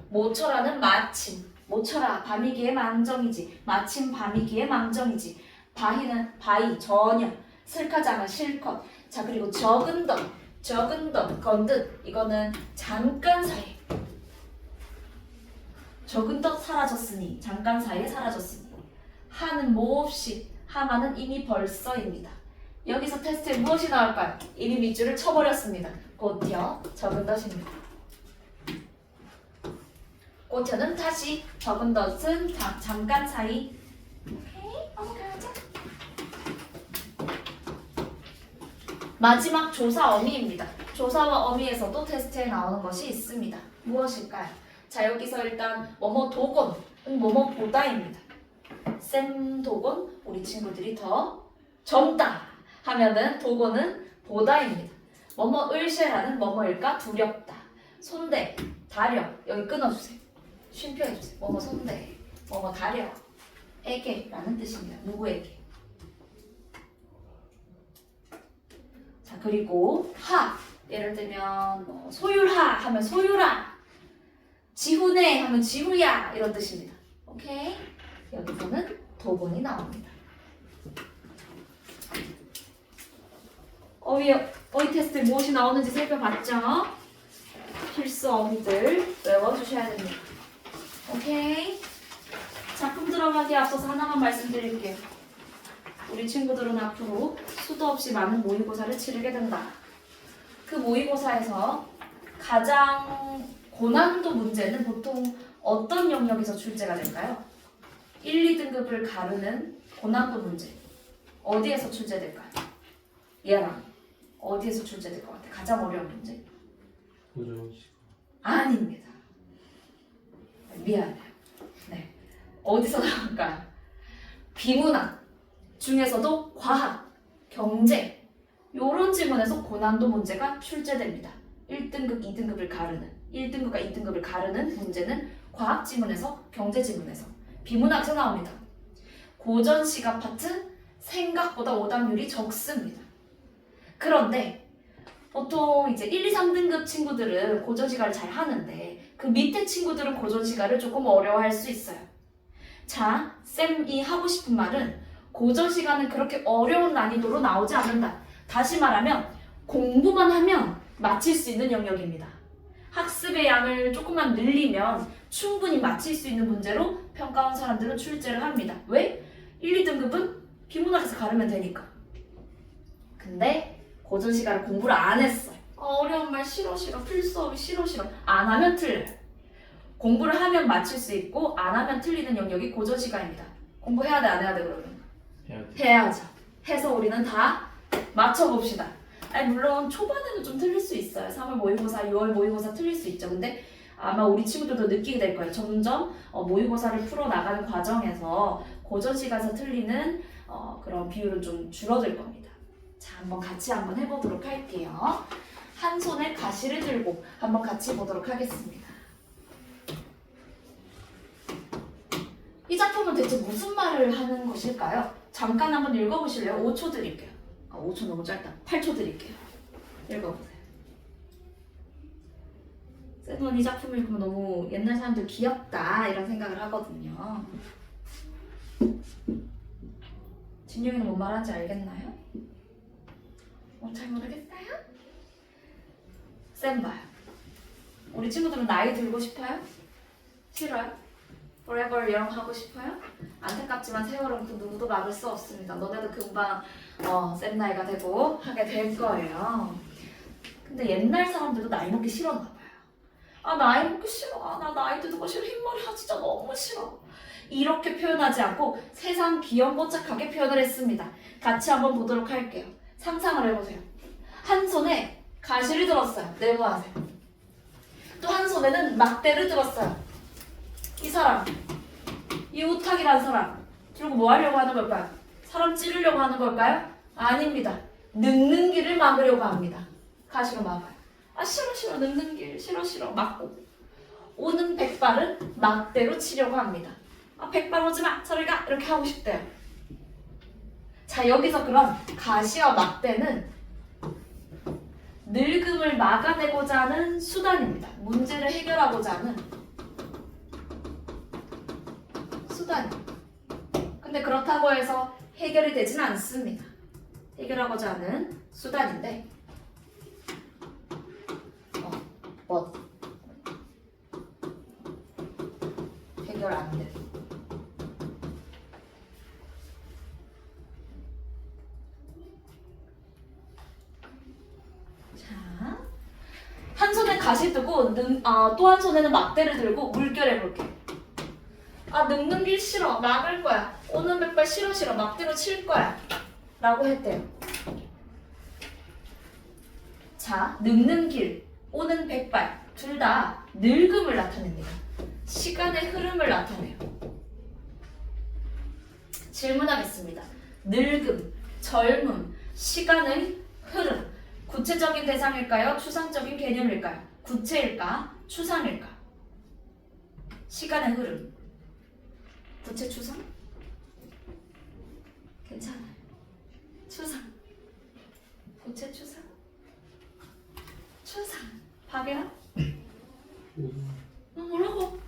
모처라는 마침. 모처라 밤이기에 망정이지. 마침 밤이기에 망정이지. 바히는 바히 전혀. 슬카자면 실컷. 자, 그리고 적은 덧 건듯. 이거는 잠깐 사이. 적은 덧 사라졌으니. 잠깐 사이에 사라졌으니. 하는 몹시. 하마는 이미 벌써입니다. 여기서 테스트에 무엇이 나올까요? 이미 밑줄을 쳐버렸습니다. 고텨, 적은 덧입니다. 고텨는 다시, 적은 덧은 잠깐 사이. 오케이, 넘어가자. 마지막 조사 어미입니다. 조사와 어미에서도 테스트에 나오는 것이 있습니다. 무엇일까요? 자, 여기서 일단 뭐뭐 도곤, 뭐뭐 보다입니다. 쌤 도곤, 우리 친구들이 더 젊다 하면은 도곤은 보다입니다. 뭐뭐 을쉐라는 뭐뭐일까 두렵다. 손대, 다려, 여기 끊어주세요. 쉼표 해주세요. 뭐뭐 손대, 뭐뭐 다려, 에게라는 뜻입니다. 누구에게? 자, 그리고 하, 예를 들면 뭐 소율하 하면 소율아, 지훈해 하면 지훈야 이런 뜻입니다. 오케이? 여기서는 도곤이 나옵니다. 어휘 테스트에 무엇이 나오는지 살펴봤죠? 필수 어휘들 외워주셔야 됩니다. 오케이? 작품 들어가기에 앞서서 하나만 말씀드릴게요. 우리 친구들은 앞으로 수도 없이 많은 모의고사를 치르게 된다. 그 모의고사에서 가장 고난도 문제는 보통 어떤 영역에서 출제가 될까요? 1, 2등급을 가르는 고난도 문제. 어디에서 출제될까요? 얘랑 어디에서 출제될 것 같아? 가장 어려운 문제? 고정식. 아닙니다. 미안해요. 네. 어디서 나올까요? 비문학 중에서도 과학, 경제 이런 지문에서 고난도 문제가 출제됩니다. 1등급, 2등급을 가르는 1등급과 2등급을 가르는 문제는 과학 지문에서 경제 지문에서 비문학에서 나옵니다. 고전 시각 파트 생각보다 오답률이 적습니다. 그런데 보통 이제 1, 2, 3등급 친구들은 고전 시가를 잘 하는데 그 밑에 친구들은 고전 시가를 조금 어려워할 수 있어요. 자, 쌤이 하고 싶은 말은 고전 시가는 그렇게 어려운 난이도로 나오지 않는다. 다시 말하면 공부만 하면 맞힐 수 있는 영역입니다. 학습의 양을 조금만 늘리면 충분히 맞힐 수 있는 문제로 평가원 사람들은 출제를 합니다. 왜? 1, 2등급은 비문학에서 가르면 되니까. 근데 고전 시간을 공부를 안 했어요. 어려운 말 싫어 필수업이 싫어 안 하면 틀려요. 공부를 하면 맞출 수 있고 안 하면 틀리는 영역이 고전 시간입니다. 공부해야 돼, 안 해야 돼, 그러면? 해야 돼. 해야죠. 해서 우리는 다 맞춰봅시다. 아니 물론 초반에는 좀 틀릴 수 있어요. 3월 모의고사, 6월 모의고사 틀릴 수 있죠. 근데 아마 우리 친구들도 느끼게 될 거예요. 점점 모의고사를 풀어나가는 과정에서 고전 시간에서 틀리는 그런 비율은 좀 줄어들 겁니다. 자, 한번 같이 한번 해보도록 할게요. 한 손에 가시를 들고 한번 같이 보도록 하겠습니다. 이 작품은 대체 무슨 말을 하는 것일까요? 잠깐 한번 읽어보실래요? 5초 드릴게요. 5초 너무 짧다. 8초 드릴게요. 읽어보세요. 쌤은 이 작품 읽으면 너무 옛날 사람들 귀엽다 이런 생각을 하거든요. 진영이는 뭔 말하는지 알겠나요? 잘 모르겠어요? 쌤 봐요. 우리 친구들은 나이 들고 싶어요? 싫어요? forever young 하고 싶어요? 안타깝지만 세월은 그 누구도 막을 수 없습니다. 너네도 금방 쌤 나이가 되고 하게 될 거예요. 근데 옛날 사람들도 나이 먹기 싫었나 봐요. 아 나이 먹기 싫어. 아 나 나이 드는 거 싫어. 흰머리 아 진짜 너무 싫어. 이렇게 표현하지 않고 세상 귀염뽀짝하게 표현을 했습니다. 같이 한번 보도록 할게요. 상상을 해보세요. 한 손에 가시를 들었어요. 네모하세요. 또 한 손에는 막대를 들었어요. 이 사람, 이 우탁이라는 사람 들고 뭐 하려고 하는 걸까요? 사람 찌르려고 하는 걸까요? 아닙니다. 늙는 길을 막으려고 합니다. 가시로 막아요. 아 싫어 늙는 길 싫어 막고 오는 백발은 막대로 치려고 합니다. 아 백발 오지마 저리 가 이렇게 하고 싶대요. 자 여기서 그럼 가시와 막대는 늙음을 막아내고자 하는 수단입니다. 문제를 해결하고자 하는 수단. 근데 그렇다고 해서 해결이 되지는 않습니다. 해결하고자 하는 수단인데 뭐 해결 안 돼. 자, 한 손에 가시 두고 또 한 손에는 막대를 들고 물결해 볼게. 아 늙는 길 싫어 막을 거야. 오는 백발 싫어 막대로 칠 거야. 라고 했대요. 자 늙는 길 오는 백발 둘 다 늙음을 나타냅니다. 시간의 흐름을 나타내요. 질문하겠습니다. 늙음, 젊음, 시간의 흐름 구체적인 대상일까요? 추상적인 개념일까요? 구체일까? 추상일까? 시간의 흐름 구체 추상? 괜찮아요. 추상 구체 추상? 추상 박예나? 뭐라고?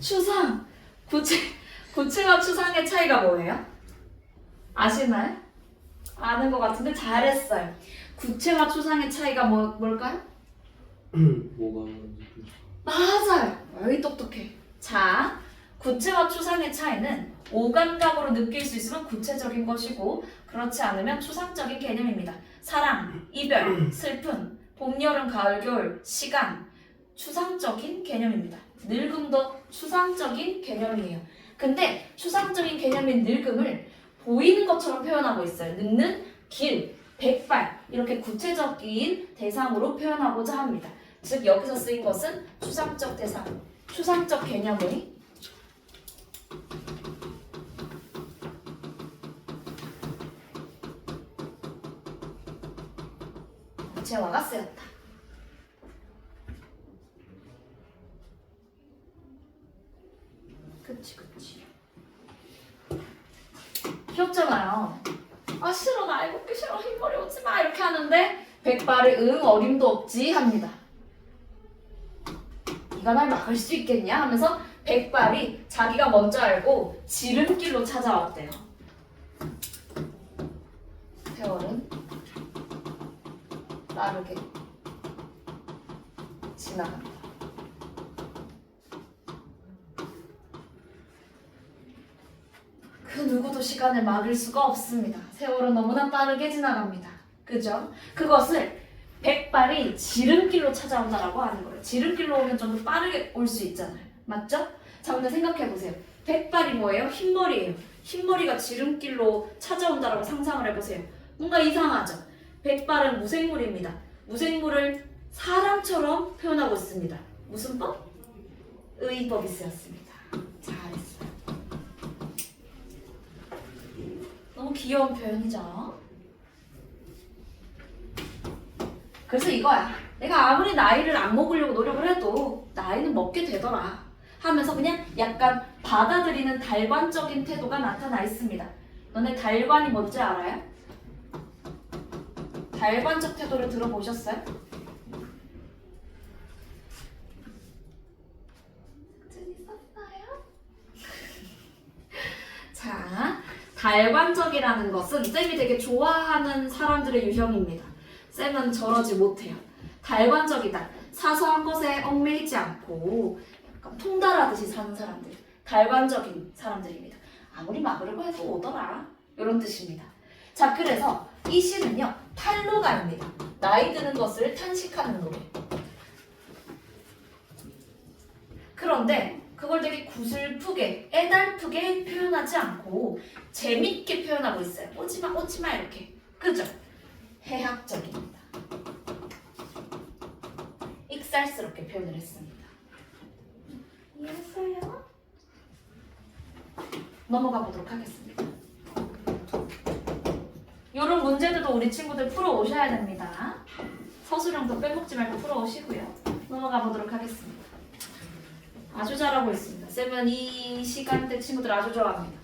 추상 구체와 추상의 차이가 뭐예요? 아시나요? 아는 것 같은데 잘했어요. 구체와 추상의 차이가 뭘까요? 뭐가 맞아요. 여기 똑똑해. 자, 구체와 추상의 차이는 오감각으로 느낄 수 있으면 구체적인 것이고 그렇지 않으면 추상적인 개념입니다. 사랑, 이별, 슬픔, 봄, 여름, 가을, 겨울, 시간 추상적인 개념입니다. 늙음도 추상적인 개념이에요. 근데 추상적인 개념인 늙음을 보이는 것처럼 표현하고 있어요. 늙는 길, 백발 이렇게 구체적인 대상으로 표현하고자 합니다. 즉 여기서 쓰인 것은 추상적 대상, 추상적 개념의 구체화가 쓰였다. 그치. 귀엽잖아요. 아 싫어 나 이거 먹기 싫어 흰머리 오지마 이렇게 하는데 백발을 어림도 없지 합니다. 네가 날 막을 수 있겠냐 하면서 백발이 자기가 먼저 알고 지름길로 찾아왔대요. 세월은 빠르게 지나간다. 그 누구도 시간을 막을 수가 없습니다. 세월은 너무나 빠르게 지나갑니다. 그죠? 그것을 백발이 지름길로 찾아온다라고 하는 거예요. 지름길로 오면 좀 더 빠르게 올 수 있잖아요. 맞죠? 자, 근데 생각해보세요. 백발이 뭐예요? 흰머리예요. 흰머리가 지름길로 찾아온다라고 상상을 해보세요. 뭔가 이상하죠? 백발은 무생물입니다. 무생물을 사람처럼 표현하고 있습니다. 무슨 법? 의법이 쓰였습니다. 잘했어요. 너무 귀여운 표현이죠? 그래서 이거야. 내가 아무리 나이를 안 먹으려고 노력을 해도 나이는 먹게 되더라 하면서 그냥 약간 받아들이는 달관적인 태도가 나타나 있습니다. 너네 달관이 뭔지 알아요? 달관적 태도를 들어보셨어요? 재밌었어요? 자, 달관적이라는 것은 쌤이 되게 좋아하는 사람들의 유형입니다. 쌤은 저러지 못해요. 달관적이다. 사소한 것에 얽매이지 않고 약간 통달하듯이 사는 사람들. 달관적인 사람들입니다. 아무리 막으려고 해도 오더라. 이런 뜻입니다. 자, 그래서 이 시는요. 탄로가입니다. 나이 드는 것을 탄식하는 노래. 그런데 그걸 되게 구슬프게, 애달프게 표현하지 않고 재밌게 표현하고 있어요. 오지마, 오지마 이렇게. 그죠? 해학적입니다. 익살스럽게 표현을 했습니다. 이해했어요? 넘어가 보도록 하겠습니다. 이런 문제들도 우리 친구들 풀어오셔야 됩니다. 서술형도 빼먹지 말고 풀어오시고요. 넘어가 보도록 하겠습니다. 아주 잘하고 있습니다. 쌤은 이 시간대 친구들 아주 좋아합니다.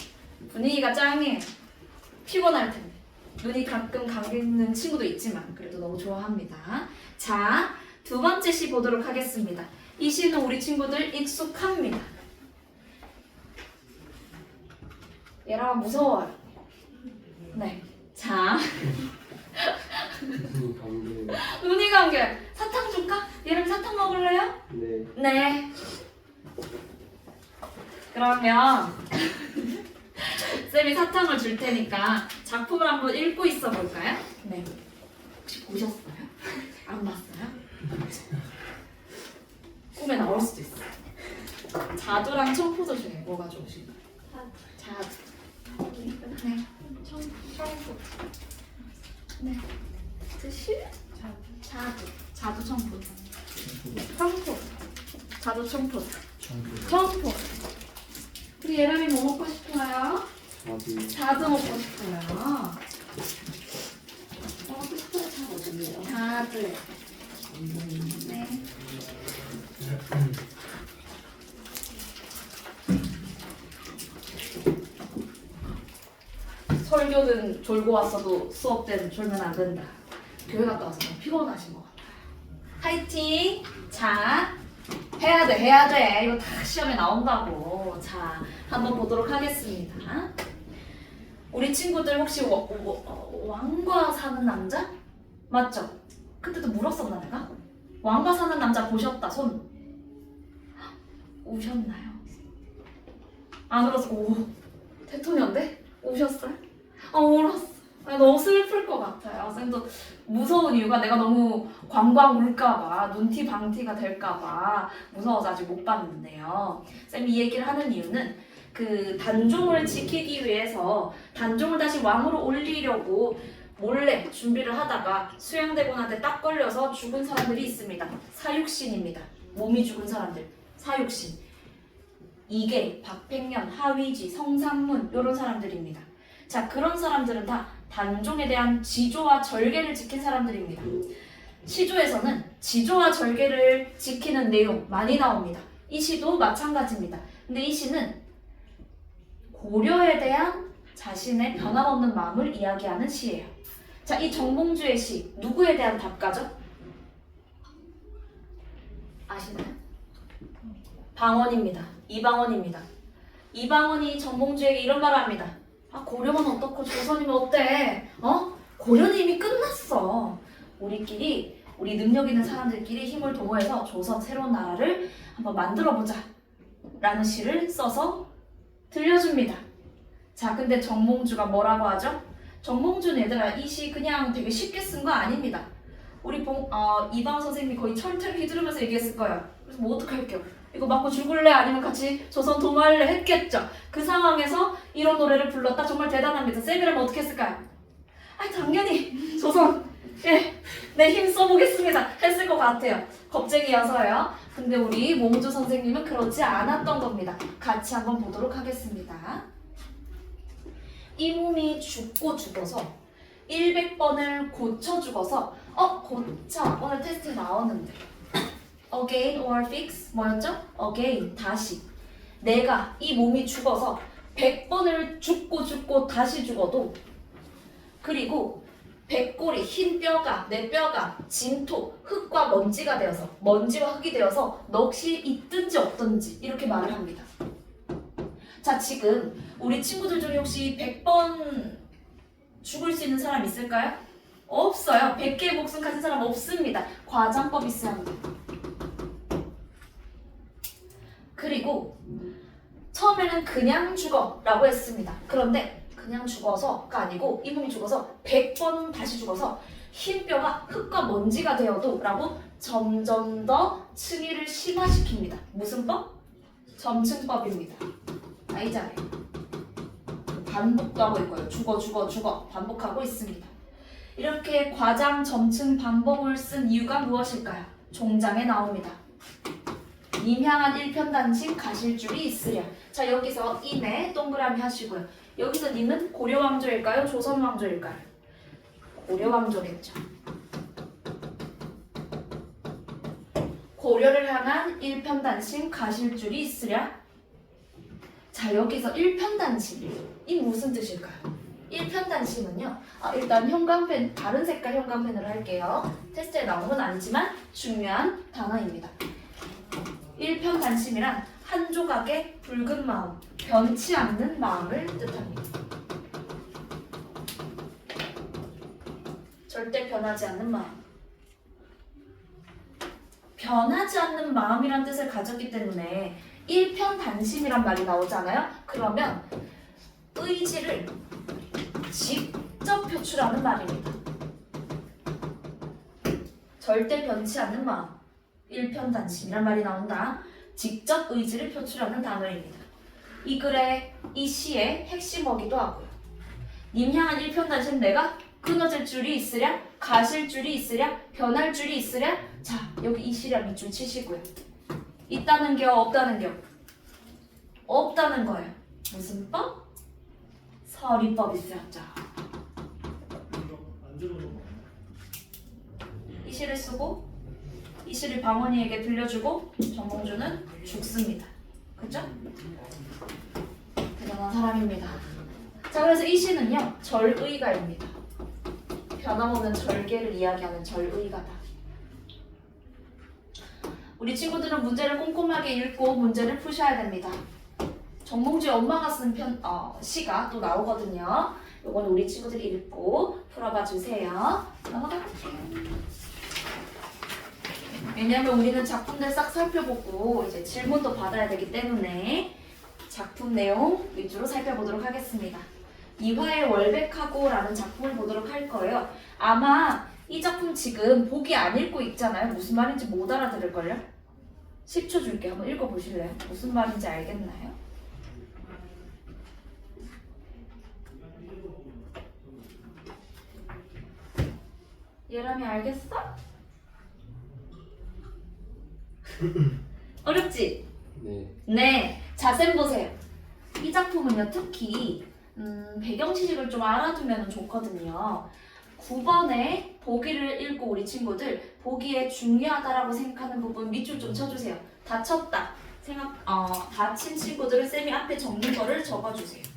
분위기가 짱이에요. 피곤할 텐데. 눈이 가끔 감기는 친구도 있지만 그래도 너무 좋아합니다. 자, 두 번째 시 보도록 하겠습니다. 이 시는 우리 친구들 익숙합니다. 얘랑 무서워요. 네. 자. 눈이 감겨. 사탕 줄까? 얘랑 사탕 먹을래요? 네. 네. 그러면 쌤이 사탕을 줄 테니까 작품을 한번 읽고 있어 볼까요? 네. 혹시 보셨어요? 안 봤어요? 꿈에 나올 수도 있어요. 자두랑 청포도 중에 뭐가 좋으신가요? 자두. 네. 청포. 네. 드실? 자두 청포도. 청포. 자두 청포도. 청포. 우리 예람이 뭐 먹고 싶어요? 자두 먹고 싶어요. 먹고 싶어요, 자두. 네. 설교는 졸고 왔어도 수업 때는 졸면 안 된다. 교회 갔다 와서 너무 피곤하신 것 같아요. 화이팅! 자, 해야 돼. 이거 다 시험에 나온다고. 자, 한번 보도록 하겠습니다. 우리 친구들 혹시 왕과 사는 남자? 맞죠? 그때도 물었었나 내가? 왕과 사는 남자 보셨다. 손. 우셨나요? 안 울었어. 오, 대통령인데? 우셨어요? 울었어. 너무 슬플 것 같아요. 쌤도 무서운 이유가 내가 너무 광광 울까봐, 눈티 방티가 될까봐 무서워서 아직 못 봤는데요. 쌤이 이 얘기를 하는 이유는 그 단종을 지키기 위해서 단종을 다시 왕으로 올리려고 몰래 준비를 하다가 수양대군 한테 딱 걸려서 죽은 사람들이 있습니다. 사육신입니다. 몸이 죽은 사람들. 사육신. 이계, 박팽년, 하위지, 성상문 이런 사람들입니다. 자, 그런 사람들은 다 단종에 대한 지조와 절개를 지킨 사람들입니다. 시조에서는 지조와 절개를 지키는 내용 많이 나옵니다. 이 시도 마찬가지입니다. 근데 이 시는 고려에 대한 자신의 변함없는 마음을 이야기하는 시예요. 자, 이 정봉주의 시 누구에 대한 답가죠? 아시나요? 방언입니다. 이방원입니다. 이방원이 정봉주에게 이런 말을 합니다. 고려만 어떻고 조선이면 어때? 고려는 이미 끝났어. 우리끼리, 우리 능력 있는 사람들끼리 힘을 도모해서 조선 새로운 나라를 한번 만들어보자 라는 시를 써서 들려줍니다. 자, 근데 정몽주가 뭐라고 하죠? 정몽주는 얘들아 이 시 그냥 되게 쉽게 쓴 거 아닙니다. 이방 선생님이 거의 철퇴를 휘두르면서 얘기했을 거예요. 그래서 뭐 어떡할게요? 이거 맞고 죽을래? 아니면 같이 조선 동화할래? 했겠죠. 그 상황에서 이런 노래를 불렀다. 정말 대단합니다. 쌤이라면 어떻게 했을까요? 당연히 조선 내 힘 써보겠습니다 했을 것 같아요. 겁쟁이여서요. 근데 우리 몽주 선생님은 그러지 않았던 겁니다. 같이 한번 보도록 하겠습니다. 이 몸이 죽고 죽어서 100번을 고쳐 죽어서 고쳐 오늘 테스트에 나오는데 again or fix 뭐였죠? again 다시 내가 이 몸이 죽어서 100번을 죽고 다시 죽어도 그리고 백골이 흰 뼈가 내 뼈가 진토 흙과 먼지가 되어서 먼지와 흙이 되어서 넋이 있든지 없든지 이렇게 말을 합니다. 자 지금 우리 친구들 중에 혹시 100번 죽을 수 있는 사람 있을까요? 없어요. 100개의 목숨 가진 사람 없습니다. 과장법 있어야 합니다. 그리고 처음에는 그냥 죽어 라고 했습니다. 그런데 그냥 죽어서가 아니고 이 몸이 죽어서 100번 다시 죽어서 흰 뼈가 흙과 먼지가 되어도 라고 점점 더 층위를 심화시킵니다. 무슨 법? 점층법입니다. 이 자리에 반복도 하고 있고요. 죽어 반복하고 있습니다. 이렇게 과장, 점층, 반복을 쓴 이유가 무엇일까요? 종장에 나옵니다. 님 향한 일편단심 가실 줄이 있으랴. 자 여기서 임에 동그라미 하시고요. 여기서 님은 고려왕조일까요? 조선왕조일까요? 고려왕조겠죠. 고려를 향한 일편단심 가실 줄이 있으랴. 자 여기서 일편단심 이 무슨 뜻일까요? 일편단심은요. 일단 형광펜 다른 색깔 형광펜으로 할게요. 테스트에 나온 건 아니지만 중요한 단어입니다. 일편단심이란 한 조각의 붉은 마음, 변치 않는 마음을 뜻합니다. 절대 변하지 않는 마음. 변하지 않는 마음이란 뜻을 가졌기 때문에 일편단심이란 말이 나오잖아요. 그러면 의지를 직접 표출하는 말입니다. 절대 변치 않는 마음, 일편단심이란 말이 나온다. 직접 의지를 표출하는 단어입니다. 이 글의 이 시의 핵심어기도 하고요. 님 향한 일편단심 내가 끊어질 줄이 있으랴, 가실 줄이 있으랴, 변할 줄이 있으랴. 자 여기 이 시랑 밑줄 치시고요. 있다는 겨 없다는 겨? 없다는 거예요. 무슨 법? 서리법 있었죠. 이 시를 쓰고 이 시를 방언이에게 들려주고 정몽주는 죽습니다. 그죠? 대단한 사람입니다. 자 그래서 이 시는요 절의가입니다. 변함없는 절개를 이야기하는 절의가다. 우리 친구들은 문제를 꼼꼼하게 읽고 문제를 푸셔야 됩니다. 정몽주의 엄마가 쓴 시가 또 나오거든요. 이건 우리 친구들이 읽고 풀어봐 주세요. 넘어갈게요. 왜냐하면 우리는 작품들 싹 살펴보고 이제 질문도 받아야 되기 때문에 작품 내용 위주로 살펴보도록 하겠습니다. 이화의 월백하고라는 작품을 보도록 할 거예요. 아마 이 작품 지금 보기 안 읽고 있잖아요. 무슨 말인지 못 알아들을걸요? 10초 줄게요. 한번 읽어보실래요? 무슨 말인지 알겠나요? 예람이 알겠어? 어렵지? 네. 네. 자, 쌤 보세요. 이 작품은요, 특히 배경 지식을 좀 알아두면 좋거든요. 9번에 보기를 읽고 우리 친구들 보기에 중요하다라고 생각하는 부분 밑줄 좀 쳐주세요. 다쳤다. 다친 친구들은 쌤이 앞에 적는 거를 적어주세요.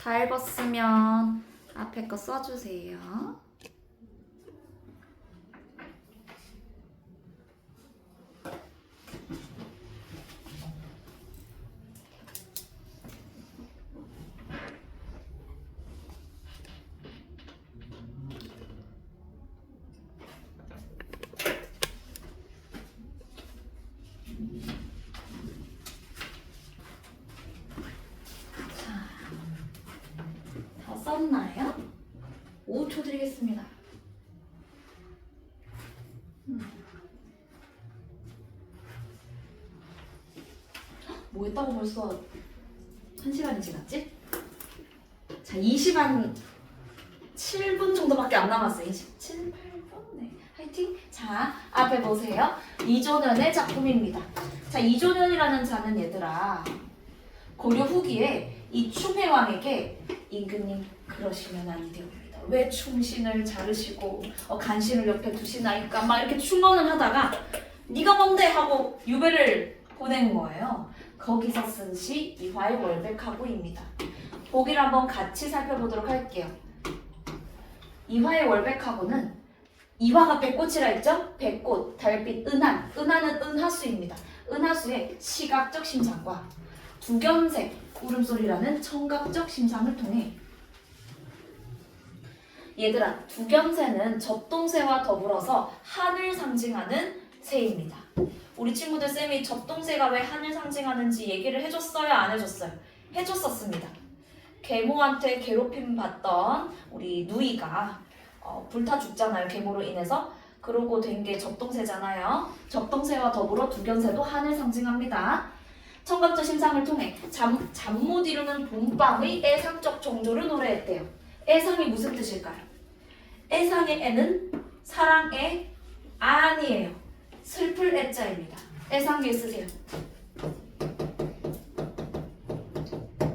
다 읽었으면 앞에 거 써주세요. 다 썼나요? 5초 드리겠습니다. 뭐 했다고 벌써 1시간이 지났지? 자, 20한 7분 정도밖에 안 남았어요. 27, 8분? 네. 화이팅! 자, 앞에 보세요. 이조년의 작품입니다. 자, 이조년이라는 자는 얘들아, 고려 후기에 이 충혜왕에게 임금님 그러시면 안 되옵니다. 왜 충신을 자르시고 간신을 옆에 두시나이까 막 이렇게 충언을 하다가 네가 뭔데 하고 유배를 보낸 거예요. 거기서 쓴 시 이화의 월백하고입니다. 보기를 한번 같이 살펴보도록 할게요. 이화의 월백하고는 이화가 백꽃이라 했죠? 백꽃, 달빛, 은한. 은한은 은하수입니다. 은하수의 시각적 심상과 두견색, 울음소리라는 청각적 심상을 통해 얘들아, 두견새는 접동새와 더불어서 한을 상징하는 새입니다. 우리 친구들 쌤이 접동새가 왜 한을 상징하는지 얘기를 해줬어요? 안 해줬어요? 해줬었습니다. 계모한테 괴롭힘 받던 우리 누이가 불타 죽잖아요. 계모로 인해서. 그러고 된 게 접동새잖아요. 접동새와 더불어 두견새도 한을 상징합니다. 청각적 심상을 통해 잠 못 이루는 봄밤의 애상적 정조를 노래했대요. 애상이 무슨 뜻일까요? 애상의 애는 사랑의 아니에요. 슬플 애자입니다. 애상계 쓰세요.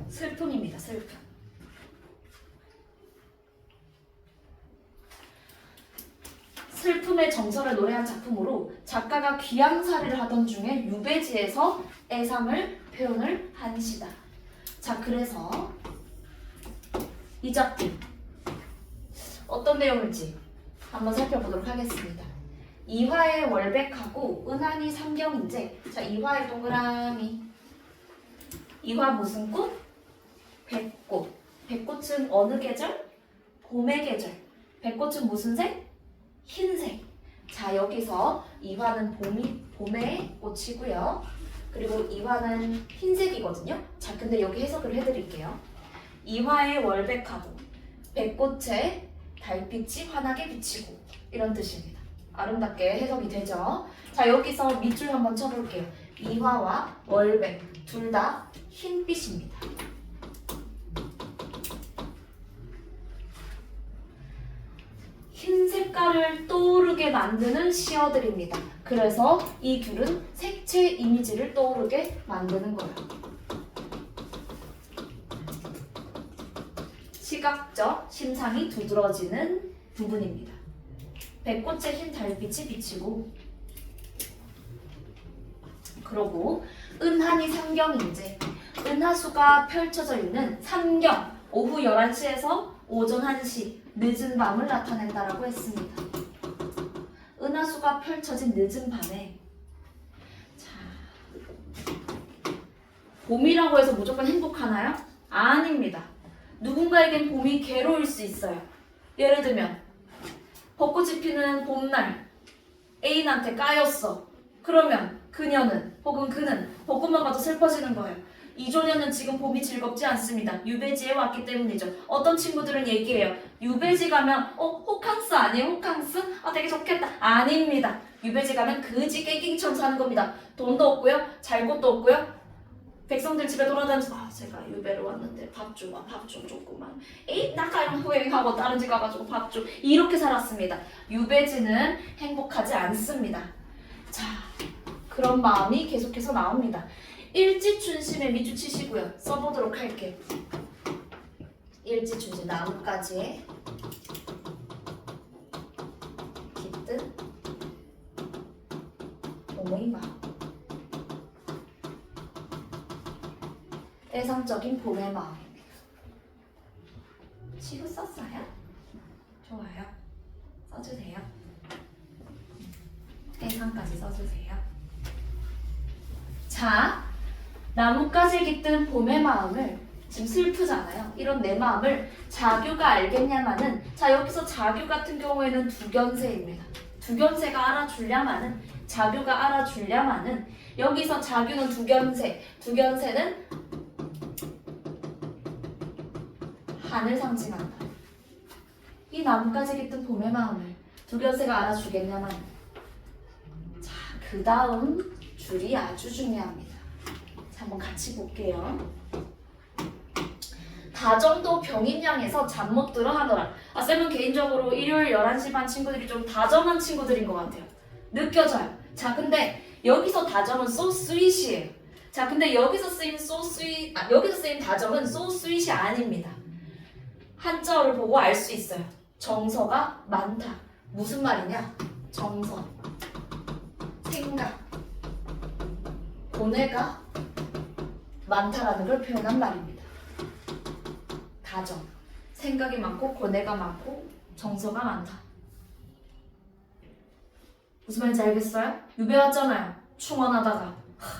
슬픔입니다. 슬픔. 슬픔의 정서를 노래한 작품으로 작가가 귀양살이를 하던 중에 유배지에서 애상을 표현을 한 시다. 자, 그래서 이 작품 어떤 내용일지 한번 살펴보도록 하겠습니다. 이화의 월백하고 은한이 삼경인제. 자, 이화의 동그라미. 이화 무슨 꽃? 백꽃. 백꽃은 어느 계절? 봄의 계절. 백꽃은 무슨 색? 흰색. 자, 여기서 이화는 봄의 꽃이고요. 그리고 이화는 흰색이거든요. 자, 근데 여기 해석을 해드릴게요. 이화의 월백하고 백꽃에 달빛이 환하게 비치고 이런 뜻입니다. 아름답게 해석이 되죠. 자, 여기서 밑줄 한번 쳐볼게요. 이화와 월백 둘 다 흰빛입니다. 흰 색깔을 떠오르게 만드는 시어들입니다. 그래서 이 귤은 색채 이미지를 떠오르게 만드는 거예요. 시각적 심상이 두드러지는 부분입니다. 백꽃의 흰 달빛이 비치고, 그러고 은한이 삼경인제. 은하수가 펼쳐져 있는 삼경, 오후 11시에서 오전 1시, 늦은 밤을 나타낸다라고 했습니다. 은하수가 펼쳐진 늦은 밤에, 자, 봄이라고 해서 무조건 행복하나요? 아닙니다. 누군가에겐 봄이 괴로울 수 있어요. 예를 들면 벚꽃이 피는 봄날 애인한테 까였어. 그러면 그녀는 혹은 그는 벚꽃만 봐도 슬퍼지는 거예요. 이조년은 지금 봄이 즐겁지 않습니다. 유배지에 왔기 때문이죠. 어떤 친구들은 얘기해요. 유배지 가면 호캉스 아니에요? 호캉스? 되게 좋겠다. 아닙니다. 유배지 가면 그지 깨갱이처럼 사는 겁니다. 돈도 없고요. 잘 곳도 없고요. 백성들 집에 돌아다니면서 제가 유배를 왔는데 밥 좀 줬구만. 에이 나가랑 후행하고 다른 집 가가지고 밥 좀. 이렇게 살았습니다. 유배지는 행복하지 않습니다. 자, 그런 마음이 계속해서 나옵니다. 일지춘심에 밑줄 치시고요. 써보도록 할게요. 일지춘심 나뭇가지에 깃든 봄의 마음. 애상적인 봄의 마음입니다. 치고 썼어요? 좋아요. 써주세요. 해상까지 써주세요. 자, 나뭇가지 깃든 봄의 마음을 지금 슬프잖아요. 이런 내 마음을 자규가 알겠냐마는 자 여기서 자규 같은 경우에는 두견세입니다. 두견세가 알아주려마는 자규가 알아주려마는 여기서 자규는 두견세, 두견세는 한을 상징한다. 이 나뭇가지 깃든 봄의 마음을 두견세가 알아주겠냐만 자, 그 다음 줄이 아주 중요합니다. 자, 한번 같이 볼게요. 다정도 병인양에서 잠 못 들어 하더라. 쌤은 개인적으로 일요일 11시 반 친구들이 좀 다정한 친구들인 것 같아요. 느껴져요. 자, 근데 여기서 다정은 so sweet이에요. 자, 근데 여기서 쓰인 여기서 쓰인 다정은 so sweet이 아닙니다. 한자어를 보고 알 수 있어요. 정서가 많다. 무슨 말이냐? 정서, 생각, 고뇌가 많다라는 걸 표현한 말입니다. 다정, 생각이 많고 고뇌가 많고 정서가 많다. 무슨 말인지 알겠어요? 유배왔잖아요. 충원하다가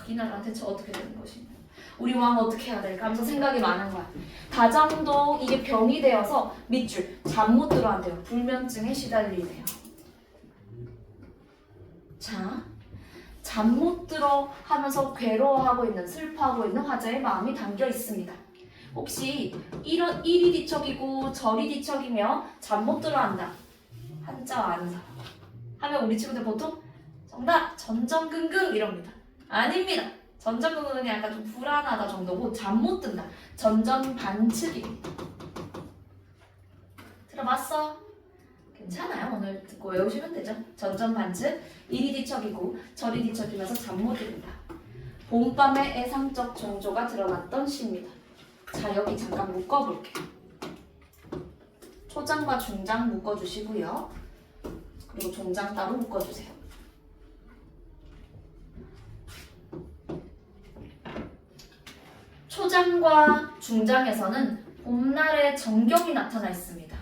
이 나라 대체 어떻게 되는 것인가? 우리 왕 어떻게 해야 될까 하면서 생각이 많은 거야. 다정도 이게 병이 되어서 밑줄 잠 못 들어 한대요. 불면증에 시달리대요. 자, 잠 못 들어 하면서 괴로워하고 있는 슬퍼하고 있는 화자의 마음이 담겨 있습니다. 혹시 이런 일이 뒤척이고 저리 뒤척이며 잠 못 들어 한다. 한자 아는 사람 하면 우리 친구들 보통 정답 전전긍긍 이럽니다. 아닙니다. 전전긍긍은 약간 좀 불안하다 정도고 잠 못 든다. 전전반측입니다. 들어봤어? 괜찮아요. 오늘 듣고 외우시면 되죠. 전전반측, 이리 뒤척이고 저리 뒤척이면서 잠 못 든다. 봄밤의 애상적 정조가 드러났던 시입니다. 자, 여기 잠깐 묶어볼게요. 초장과 중장 묶어주시고요. 그리고 종장 따로 묶어주세요. 초장과 중장에서는 봄날의 정경이 나타나 있습니다.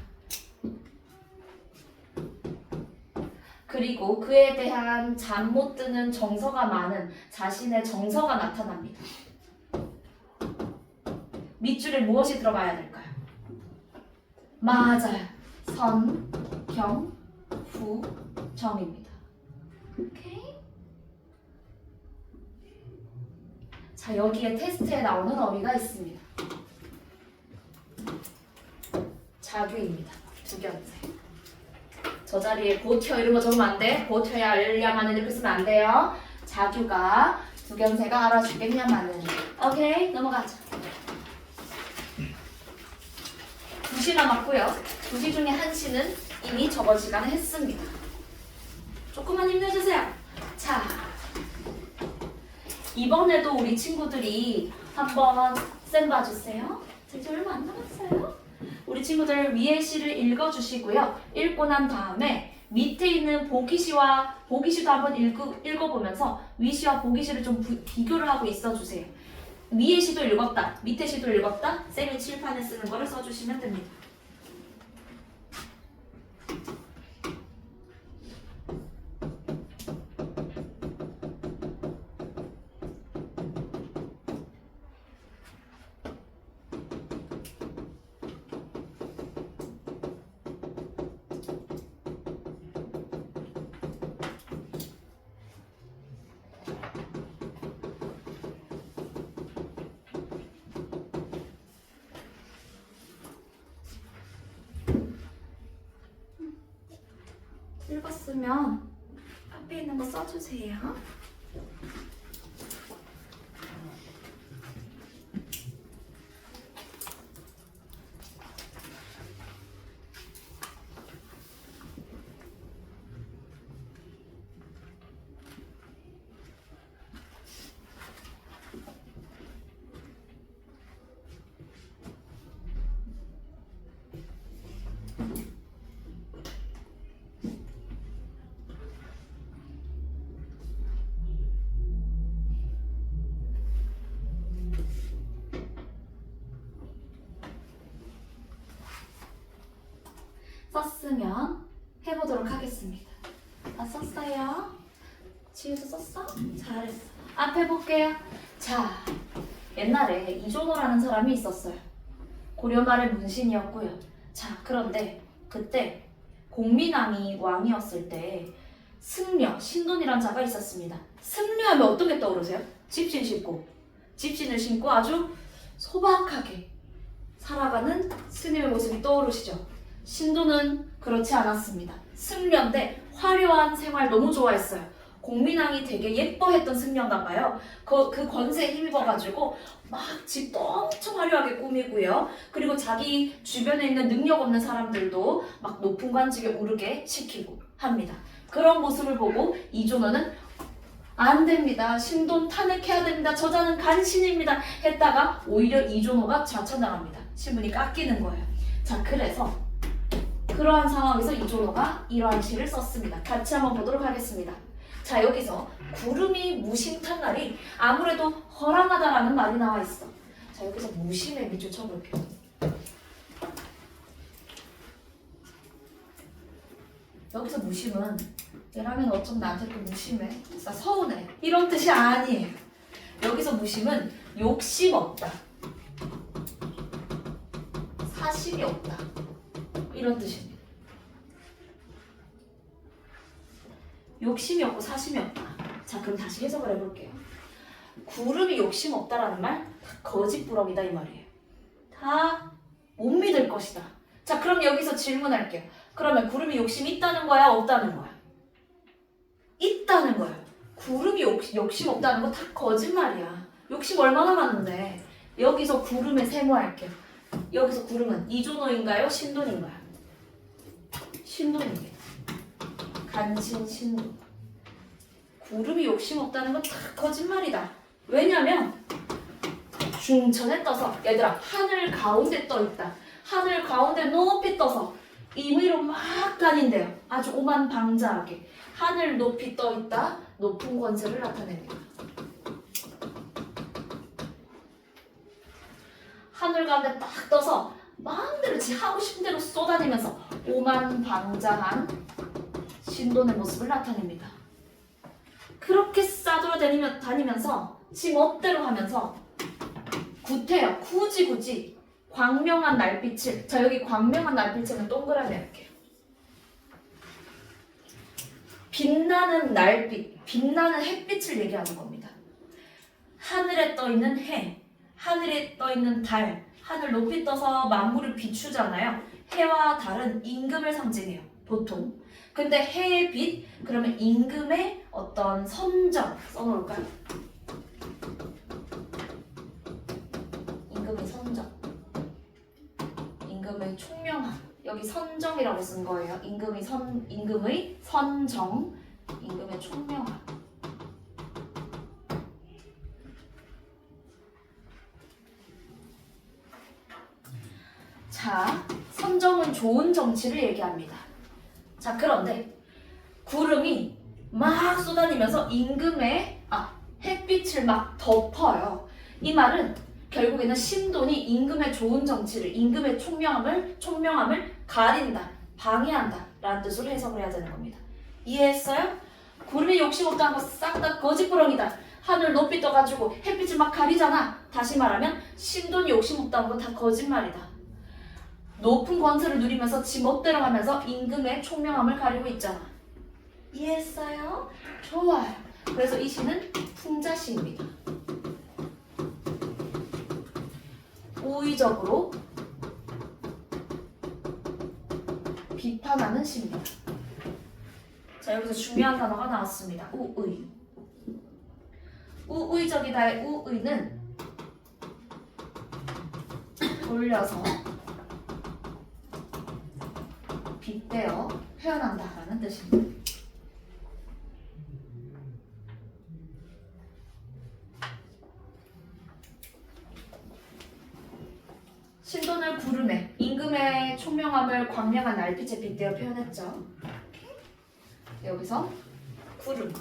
그리고 그에 대한 잠 못 드는 정서가 많은 자신의 정서가 나타납니다. 밑줄에 무엇이 들어가야 될까요? 맞아요. 선, 경, 후, 정입니다. 오케이? 자, 여기에 테스트에 나오는 어휘가 있습니다. 자규입니다. 두견세. 저 자리에 고텨 이런 거 적으면 안 돼. 고텨야 알려야만은 이렇게 쓰면 안 돼요. 자규가 두견세가 알아주겠냐마는. 오케이? 넘어가자. 2시 남았고요. 2시 중에 1시는 이미 저번 시간에 했습니다. 조금만 힘내주세요. 자, 이번에도 우리 친구들이 한번 쌤 봐주세요. 이제 얼마 안 남았어요. 우리 친구들 위의 시를 읽어주시고요. 읽고 난 다음에 밑에 있는 보기시와 보기시도 한번 읽어보면서 위시와 보기시를 좀 비교를 하고 있어주세요. 위의 시도 읽었다, 밑에 시도 읽었다, 쌤이 칠판에 쓰는 거를 써주시면 됩니다. 읽었으면 앞에 있는 거 써주세요. 썼으면 해보도록 하겠습니다. 다 썼어요? 지우도 썼어? 잘했어. 앞에 볼게요. 자, 옛날에 이종호라는 사람이 있었어요. 고려 말의 문신이었고요. 자, 그런데 그때 공민왕이 왕이었을 때 승려, 신돈이란 자가 있었습니다. 승려하면 어떤 게 떠오르세요? 집신 신고. 집신을 신고 아주 소박하게 살아가는 스님의 모습이 떠오르시죠? 신돈은 그렇지 않았습니다. 승려인데 화려한 생활 너무 좋아했어요. 공민왕이 되게 예뻐했던 승려인가 봐요. 그 권세에 힘입어가지고 막 집도 엄청 화려하게 꾸미고요. 그리고 자기 주변에 있는 능력 없는 사람들도 막 높은 관직에 오르게 시키고 합니다. 그런 모습을 보고 이종호는 안 됩니다. 신돈 탄핵해야 됩니다. 저자는 간신입니다. 했다가 오히려 이종호가 좌천당합니다. 신분이 깎이는 거예요. 자, 그래서 그러한 상황에서 이종호가 이러한 시를 썼습니다. 같이 한번 보도록 하겠습니다. 자, 여기서 구름이 무심탄 날이 아무래도 허랑하다라는 말이 나와 있어. 자, 여기서 무심에 밑줄 쳐볼게요. 여기서 무심은 얘라면 어쩜 나한테 또 무심해? 진짜 서운해. 이런 뜻이 아니에요. 여기서 무심은 욕심 없다. 사심이 없다. 이런 뜻입니다. 욕심이 없고 사심이 없다. 자, 그럼 다시 해석을 해볼게요. 구름이 욕심 없다라는 말, 다 거짓부렁이다 이 말이에요. 다 못 믿을 것이다. 자, 그럼 여기서 질문할게요. 그러면 구름이 욕심이 있다는 거야, 없다는 거야? 있다는 거야. 구름이 욕심 없다는 거 다 거짓말이야. 욕심 얼마나 많은데. 여기서 구름에 세모할게요. 여기서 구름은 이종호인가요? 신돈인가요? 신돈입니다. 간신 신돈. 구름이 욕심 없다는 건 다 거짓말이다. 왜냐면 중천에 떠서 얘들아 하늘 가운데 떠 있다. 하늘 가운데 높이 떠서 임의로 막 다닌대요. 아주 오만방자하게 하늘 높이 떠 있다. 높은 권세를 나타냅니다. 하늘 가운데 딱 떠서 마음대로 지 하고 싶은 대로 쏘다니면서 오만방자한 신돈의 모습을 나타냅니다. 그렇게 싸돌아다니면서 지 멋대로 하면서 구태여 굳이 광명한 날빛을, 자 여기 광명한 날빛에는 동그라미 할게요. 빛나는 날빛, 빛나는 햇빛을 얘기하는 겁니다. 하늘에 떠 있는 해, 하늘에 떠 있는 달, 하늘 높이 떠서 만물을 비추잖아요. 해와 달은 임금을 상징해요, 보통. 근데 해의 빛, 그러면 임금의 어떤 선정 써놓을까요? 임금의 선정, 임금의 총명함. 여기 선정이라고 쓴 거예요. 임금의 선정, 임금의 총명함. 자, 선정은 좋은 정치를 얘기합니다. 자, 그런데 구름이 막 쏟아지면서 임금의 햇빛을 막 덮어요. 이 말은 결국에는 신돈이 임금의 좋은 정치를, 임금의 총명함을 가린다, 방해한다 라는 뜻으로 해석을 해야 되는 겁니다. 이해했어요? 구름이 욕심 없다는 거 싹 다 거짓부렁이다. 하늘 높이 떠가지고 햇빛을 막 가리잖아. 다시 말하면 신돈이 욕심 없다는 건 다 거짓말이다. 높은 권세를 누리면서 지 멋대로 하면서 임금의 총명함을 가리고 있잖아. 이해했어요? 좋아요. 그래서 이 시는 풍자시입니다. 우의적으로 비판하는 시입니다. 자, 여기서 중요한 단어가 나왔습니다. 우의. 우의적이다의 우의는 돌려서 빗대어 표현한다라는 뜻입니다. 신돈을 구름에, 임금의 총명함을 광명한 날빛에 빗대어 표현했죠. 여기서 구름,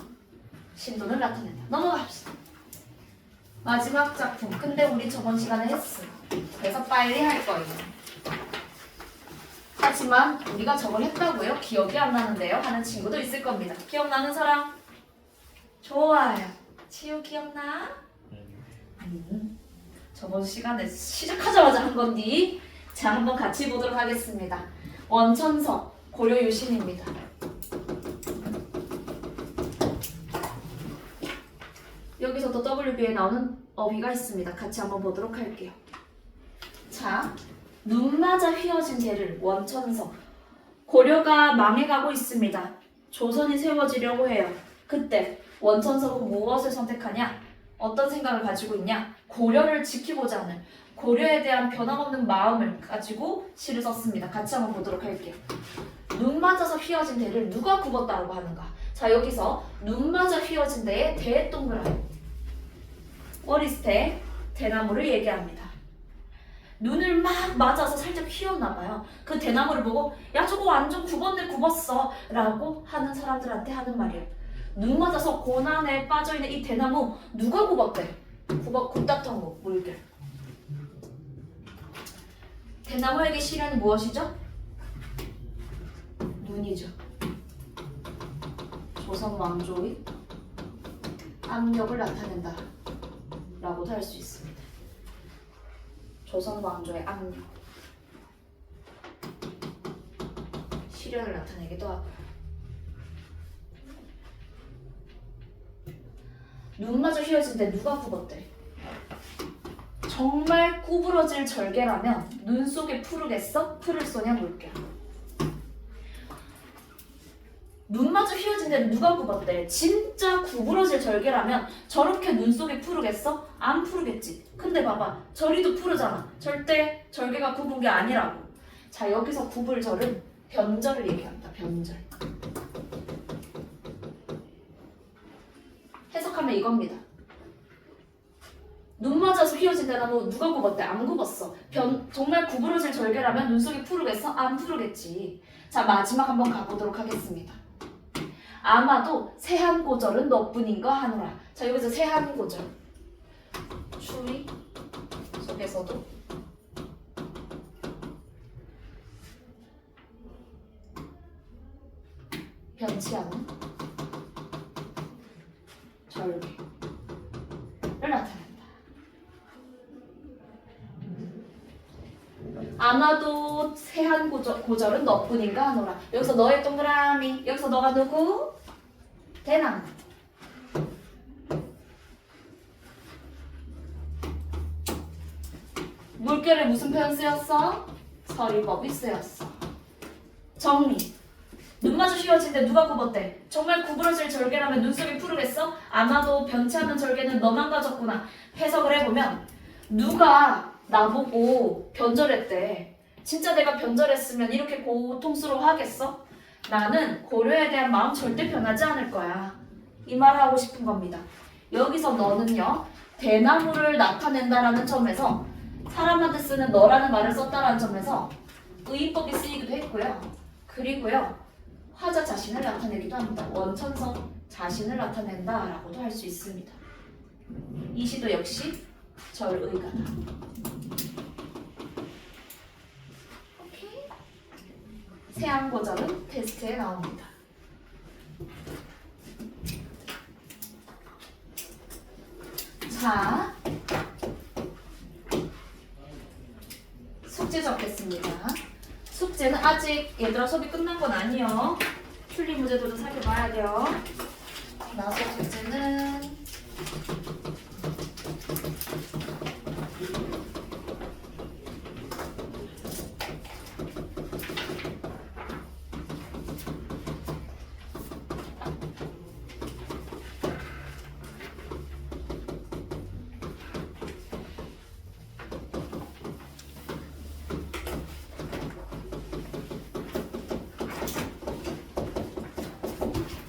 신돈을 나타낸다. 넘어갑시다. 마지막 작품. 근데 우리 저번 시간에 했어요. 그래서 빨리 할 거예요. 하지만 우리가 저걸 했다고요? 기억이 안 나는데요? 하는 친구도 있을 겁니다. 기억나는 사람? 좋아요. 치유 기억나? 저번 시간에 시작하자마자 한 건디. 자, 한번 같이 보도록 하겠습니다. 원천서 고려 유신입니다. 여기서 또 WB에 나오는 어휘가 있습니다. 같이 한번 보도록 할게요. 자, 눈 맞아 휘어진 대를 원천서. 고려가 망해가고 있습니다. 조선이 세워지려고 해요. 그때 원천서는 무엇을 선택하냐? 어떤 생각을 가지고 있냐? 고려를 지키고자 하는 고려에 대한 변함없는 마음을 가지고 시를 썼습니다. 같이 한번 보도록 할게요. 눈 맞아서 휘어진 대를 누가 굽었다고 하는가? 자, 여기서 눈 맞아 휘어진 대에 대 동그라미. 워리스테 대나무를 얘기합니다. 눈을 막 맞아서 살짝 휘었나봐요. 그 대나무를 보고 야 저거 완전 굽었네 굽었어 라고 하는 사람들한테 하는 말이에요. 눈 맞아서 고난에 빠져있는 이 대나무 누가 굽었대? 굽다턴 거 물결. 대나무에게 시련이 무엇이죠? 눈이죠. 조선 왕조의 압력을 나타낸다 라고도 할 수 있습니다. 조선 왕조의 압력, 시련을 나타내기도 하고. 눈 마저 휘어진데 누가 굽었대? 정말 구부러질 절개라면 눈 속에 푸르겠어? 풀을 쏘냐 물결. 눈 마저 휘어진 데는 누가 굽었대? 진짜 구부러질 절개라면 저렇게 눈 속에 푸르겠어? 안 푸르겠지. 근데 봐봐, 저리도 푸르잖아. 절대 절개가 굽은 게 아니라고. 자, 여기서 굽을 절은 변절을 얘기합니다. 변절. 해석하면 이겁니다. 눈 맞아서 휘어진 대나무 누가 굽었대? 안 굽었어. 정말 구부러질 절개라면 눈 속에 푸르겠어? 안 푸르겠지. 자, 마지막 한번 가보도록 하겠습니다. 아마도 세한고절은 너뿐인가 하노라. 자, 여기서 세한고절. 추위 속에서도 변치 않는 절개를 나타낸다. 아마도 세한고절은 너뿐인가 하노라. 여기서 너의 동그라미. 여기서 너가 누구? 대나무. 물결에 무슨 표현 쓰였어? 서리법이 쓰였어. 정리. 눈 마주 휘어질 때 누가 굽었대? 정말 구부러질 절개라면 눈 속이 푸르겠어? 아마도 변치 않는 절개는 너만 가졌구나. 해석을 해보면 누가 나보고 변절했대. 진짜 내가 변절했으면 이렇게 고통스러워하겠어? 나는 고려에 대한 마음 절대 변하지 않을 거야. 이 말을 하고 싶은 겁니다. 여기서 너는요, 대나무를 나타낸다라는 점에서 사람한테 쓰는 너라는 말을 썼다라는 점에서 의의법이 쓰이기도 했고요. 그리고요, 화자 자신을 나타내기도 합니다. 원천서 자신을 나타낸다라고도 할 수 있습니다. 이 시도 역시 절의가다. 오케이. 세한고절은 테스트에 나옵니다. 자, 숙제 적겠습니다. 숙제는 아직 얘들아 수업이 끝난 건 아니에요. 풀린 문제들도 살펴봐야 돼요. 나서 숙제는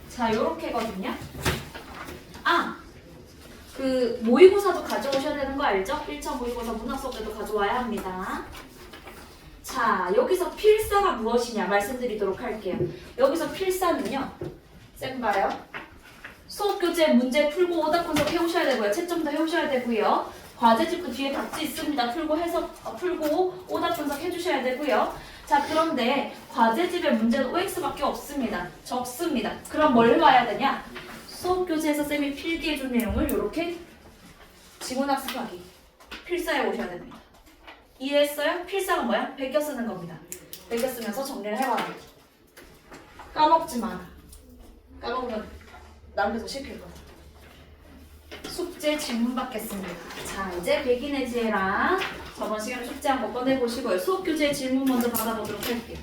자, 요렇게거든요. 그 모의고사도 가져오셔야 되는 거 알죠? 1차 모의고사 문학 수업 때도 가져와야 합니다. 자, 여기서 필사가 무엇이냐 말씀드리도록 할게요. 여기서 필사는요, 쌤 봐요. 수업 교재 문제 풀고 오답 분석 해오셔야 되고요. 채점도 해오셔야 되고요. 과제집도 뒤에 같이 있습니다. 풀고 오답 분석 해주셔야 되고요. 자, 그런데 과제집의 문제는 OX밖에 없습니다. 적습니다. 그럼 뭘 해와야 되냐? 수업 교재에서 쌤이 필기해준 내용을 이렇게 지문학습하기 필사해 오셔야 됩니다. 이해했어요? 필사가 뭐야? 베껴 쓰는 겁니다. 베껴 쓰면서 정리를 해와야 돼. 까먹지 마라. 까먹으면 남겨서 시킬 거다. 숙제 질문 받겠습니다. 자, 이제 백인의 지혜랑 저번 시간에 숙제한 거 꺼내보시고요. 수업 교재 질문 먼저 받아보도록 할게요.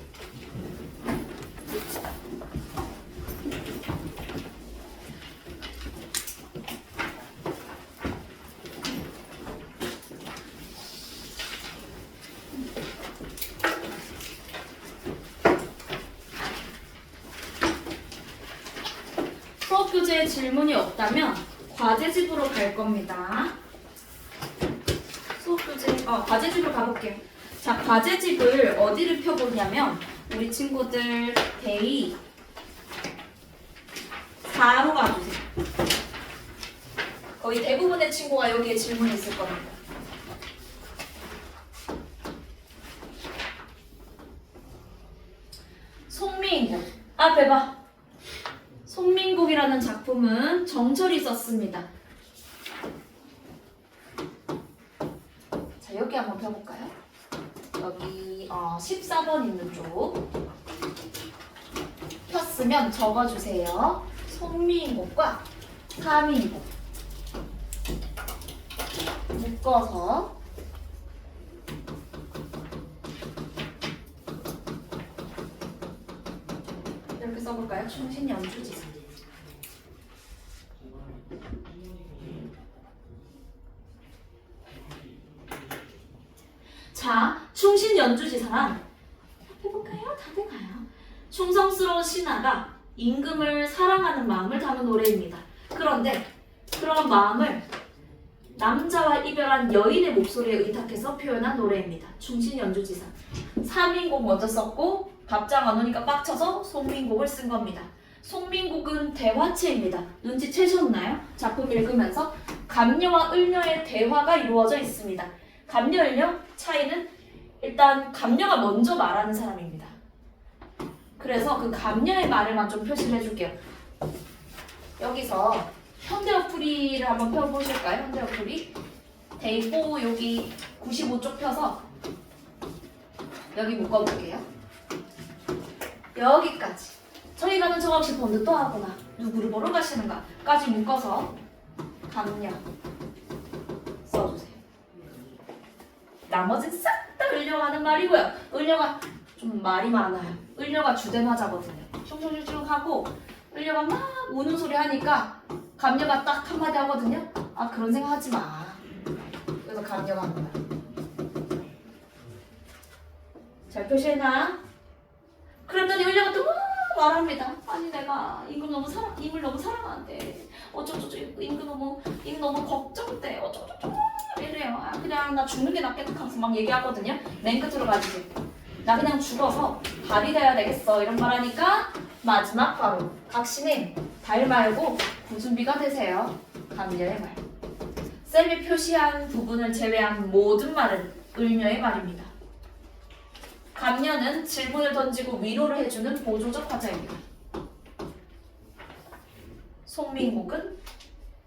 수업 교재에 질문이 없다면 과제집으로 갈 겁니다. 수업 교재, 과제집으로 가볼게요. 자, 과제집을 어디를 펴보냐면 우리 친구들 데이 4로 가주세요. 거의 대부분의 친구가 여기에 질문이 있을 겁니다. 송민국, 앞에 봐. 송민국이라는 작품은 정철이 썼습니다. 자, 여기 한번 펴볼까요? 여기 14번 있는 쪽 폈으면 적어주세요. 송민국과 사민국 묶어서 이렇게 써볼까요? 충신연주지사. 자, 충신연주지사란 해볼까요? 다들 가요. 충성스러운 신하가 임금을 사랑하는 마음을 담은 노래입니다. 그런데 그런 마음을 남자와 이별한 여인의 목소리에 의탁해서 표현한 노래입니다. 충신연주지사. 사민곡 먼저 썼고 답장 안 오니까 빡쳐서 송민곡을 쓴 겁니다. 송민곡은 대화체입니다. 눈치채셨나요? 작품 읽으면서 감녀와 을녀의 대화가 이루어져 있습니다. 감녀, 을녀 차이는 일단 감녀가 먼저 말하는 사람입니다. 그래서 그 감녀의 말을만 좀 표시를 해줄게요. 여기서 현대어풀이를 한번 펴보실까요? 현대어풀이 데이 4 여기 95쪽 펴서 여기 묶어볼게요. 여기까지 저희가 하는 저 없이 본드 또 하거나 누구를 보러 가시는가까지 묶어서 감녀 써주세요. 나머지는 싹 다 을녀가 하는 말이고요. 을녀가 좀 말이 많아요. 을녀가 주된 화자거든요. 슝슝슝슝 하고 을녀가 막 우는 소리 하니까 감녀가 딱 한마디 하거든요. 아, 그런 생각 하지 마. 그래서 감녀가 하는 말. 잘 표시해놔. 그랬더니 을녀가 또 말합니다. 아니, 내가 임금 너무 사랑하는데 어쩌저쩌 임금 너무 걱정돼. 어쩌저쩌 이래요. 아, 그냥 나 죽는 게 낫겠다 하면서 막 얘기하거든요. 맨 끝으로 가지고 나 그냥 죽어서 밥이 돼야 되겠어 이런 말 하니까 마지막 바로 각신님 달 말고 구준비가 되세요. 감녀의 말. 쌤이 표시한 부분을 제외한 모든 말은 을녀의 말입니다. 감녀는 질문을 던지고 위로를 해주는 보조적 화자입니다. 송민국은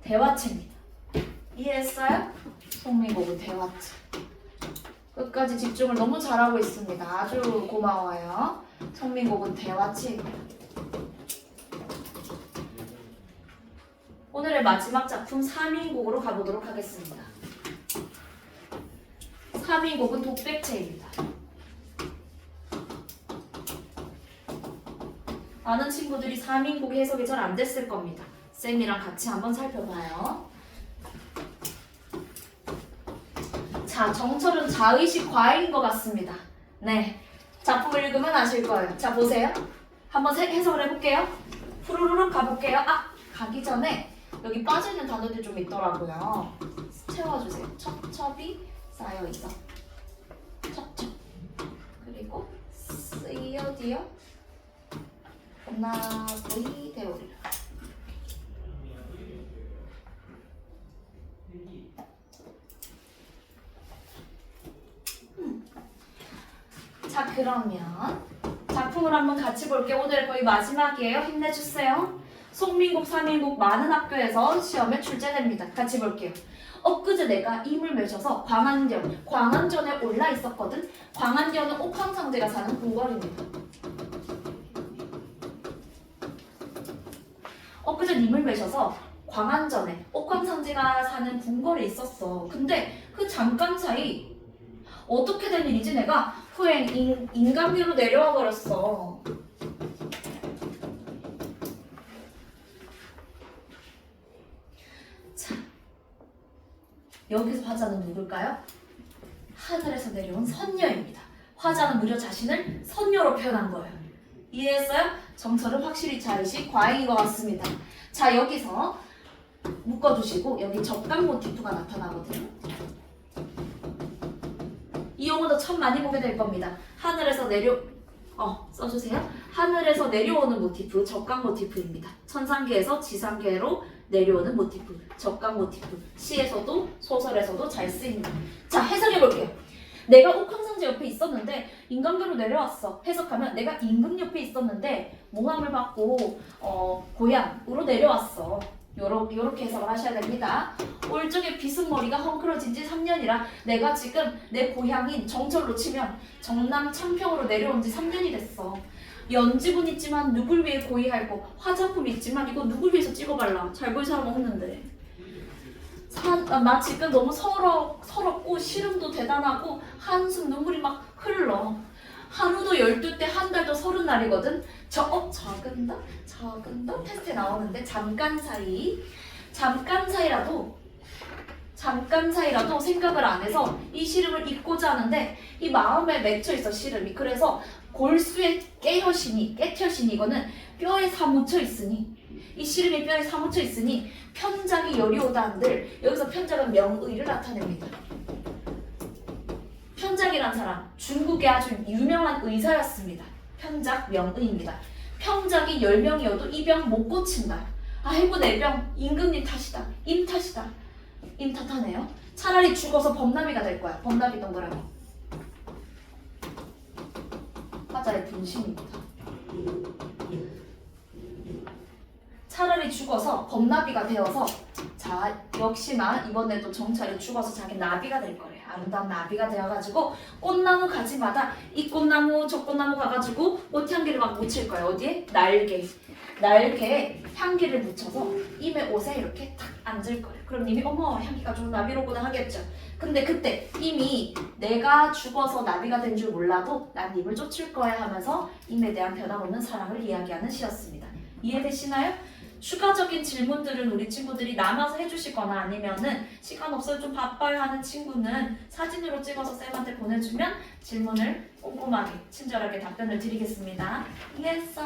대화체입니다. 이해했어요? 송민국은 대화체. 끝까지 집중을 너무 잘하고 있습니다. 아주 고마워요. 송민국은 대화체입니다. 오늘의 마지막 작품 3인곡으로 가보도록 하겠습니다. 3인곡은 독백체입니다. 많은 친구들이 3인곡 해석이 잘 안 됐을 겁니다. 쌤이랑 같이 한번 살펴봐요. 자, 정철은 자의식 과잉인 것 같습니다. 네, 작품을 읽으면 아실 거예요. 자, 보세요. 한번 해석을 해볼게요. 푸르르륵 가볼게요. 아, 가기 전에 여기 빠지는 단어들 좀 있더라고요. 채워주세요. 첩첩이 쌓여있어. 첩첩. 그리고 쓰여디어 나의 되오리라. 자, 그러면 작품을 한번 같이 볼게요. 오늘 거의 마지막이에요. 힘내주세요. 송민국, 삼민국 많은 학교에서 시험에 출제됩니다. 같이 볼게요. 엊그제 내가 임을 맺어서 광안전에 올라 있었거든. 광안전은 옥황상제가 사는 궁궐입니다. 엊그제 임을 맺어서 광안전에 옥황상제가 사는 궁궐에 있었어. 근데 그 잠깐 사이 어떻게 된 일이지? 내가 후행 인간계로 내려와 버렸어. 자, 여기서 화자는 누굴까요? 하늘에서 내려온 선녀입니다. 화자는 무려 자신을 선녀로 표현한 거예요. 이해했어요? 정설은 확실히 잘시 과잉인 것 같습니다. 자, 여기서 묶어주시고 여기 적당 모티프가 나타나거든요. 이 용어도 참 많이 보게 될 겁니다. 하늘에서 써주세요. 하늘에서 내려오는 모티프, 적강 모티프입니다. 천상계에서 지상계로 내려오는 모티프, 적강 모티프. 시에서도 소설에서도 잘 쓰입니다. 자, 해석해 볼게요. 내가 옥황상제 옆에 있었는데 인간계로 내려왔어. 해석하면 내가 임금 옆에 있었는데 모함을 받고 고향으로 내려왔어. 요렇게 해석을 하셔야 됩니다. 올적의 비스머리가 헝클어진 지 3년이라 내가 지금 내 고향인 정철로 치면 정남 창평으로 내려온 지 3년이 됐어. 연지분 있지만 누굴 위해 고이할고 화장품 있지만 이거 누굴 위해서 찍어발라. 잘 보일 사람 없는데. 나 지금 너무 서럽고 시름도 대단하고 한숨 눈물이 막 흘러. 하루도 12때 한 달도 30날이거든. 작은 더 테스트에 나오는데 잠깐 사이라도 생각을 안 해서 이 시름을 잊고자 하는데 이 마음에 맺혀 있어 시름이. 그래서 골수에 깨터시니 이거는 뼈에 사무쳐 있으니 이 시름이 뼈에 사무쳐 있으니 편작이 여리오다 한들 여기서 편작은 명의를 나타냅니다. 편작이란 사람 중국의 아주 유명한 의사였습니다. 편작 명의입니다. 평작이 10명이어도 이 병 못 고친다. 아이고 내 병 임금님 탓이다. 임 탓이다. 임 탓하네요. 차라리 죽어서 범나비가 될 거야. 범나비 동그라미. 화자의 분신입니다. 차라리 죽어서 범나비가 되어서 자 역시나 이번에도 정찰이 죽어서 자기 나비가 될 거래요. 아름다운 나비가 되어가지고 꽃나무 가지마다 이 꽃나무 저 꽃나무 가가지고 꽃향기를 막 묻힐 거예요. 어디에? 날개에 향기를 묻혀서 임의 옷에 이렇게 탁 앉을 거예요. 그럼 님이 어머 향기가 좋은 나비로구나 하겠죠. 근데 그때 이미 내가 죽어서 나비가 된 줄 몰라도 난 님을 쫓을 거야 하면서 임에 대한 변함없는 사랑을 이야기하는 시였습니다. 이해되시나요? 추가적인 질문들은 우리 친구들이 남아서 해주시거나 아니면은 시간 없어요 좀 바빠요 하는 친구는 사진으로 찍어서 쌤한테 보내주면 질문을 꼼꼼하게 친절하게 답변을 드리겠습니다. 이해했어?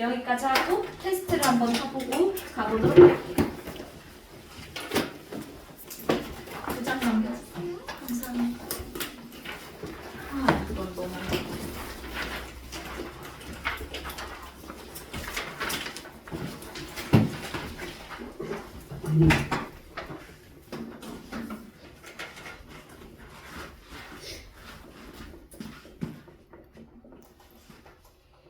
여기까지 하고 테스트를 한번 해보고 가보도록 할게요. 2장 넘겼어요. 감사합니다. 이건 너무 음.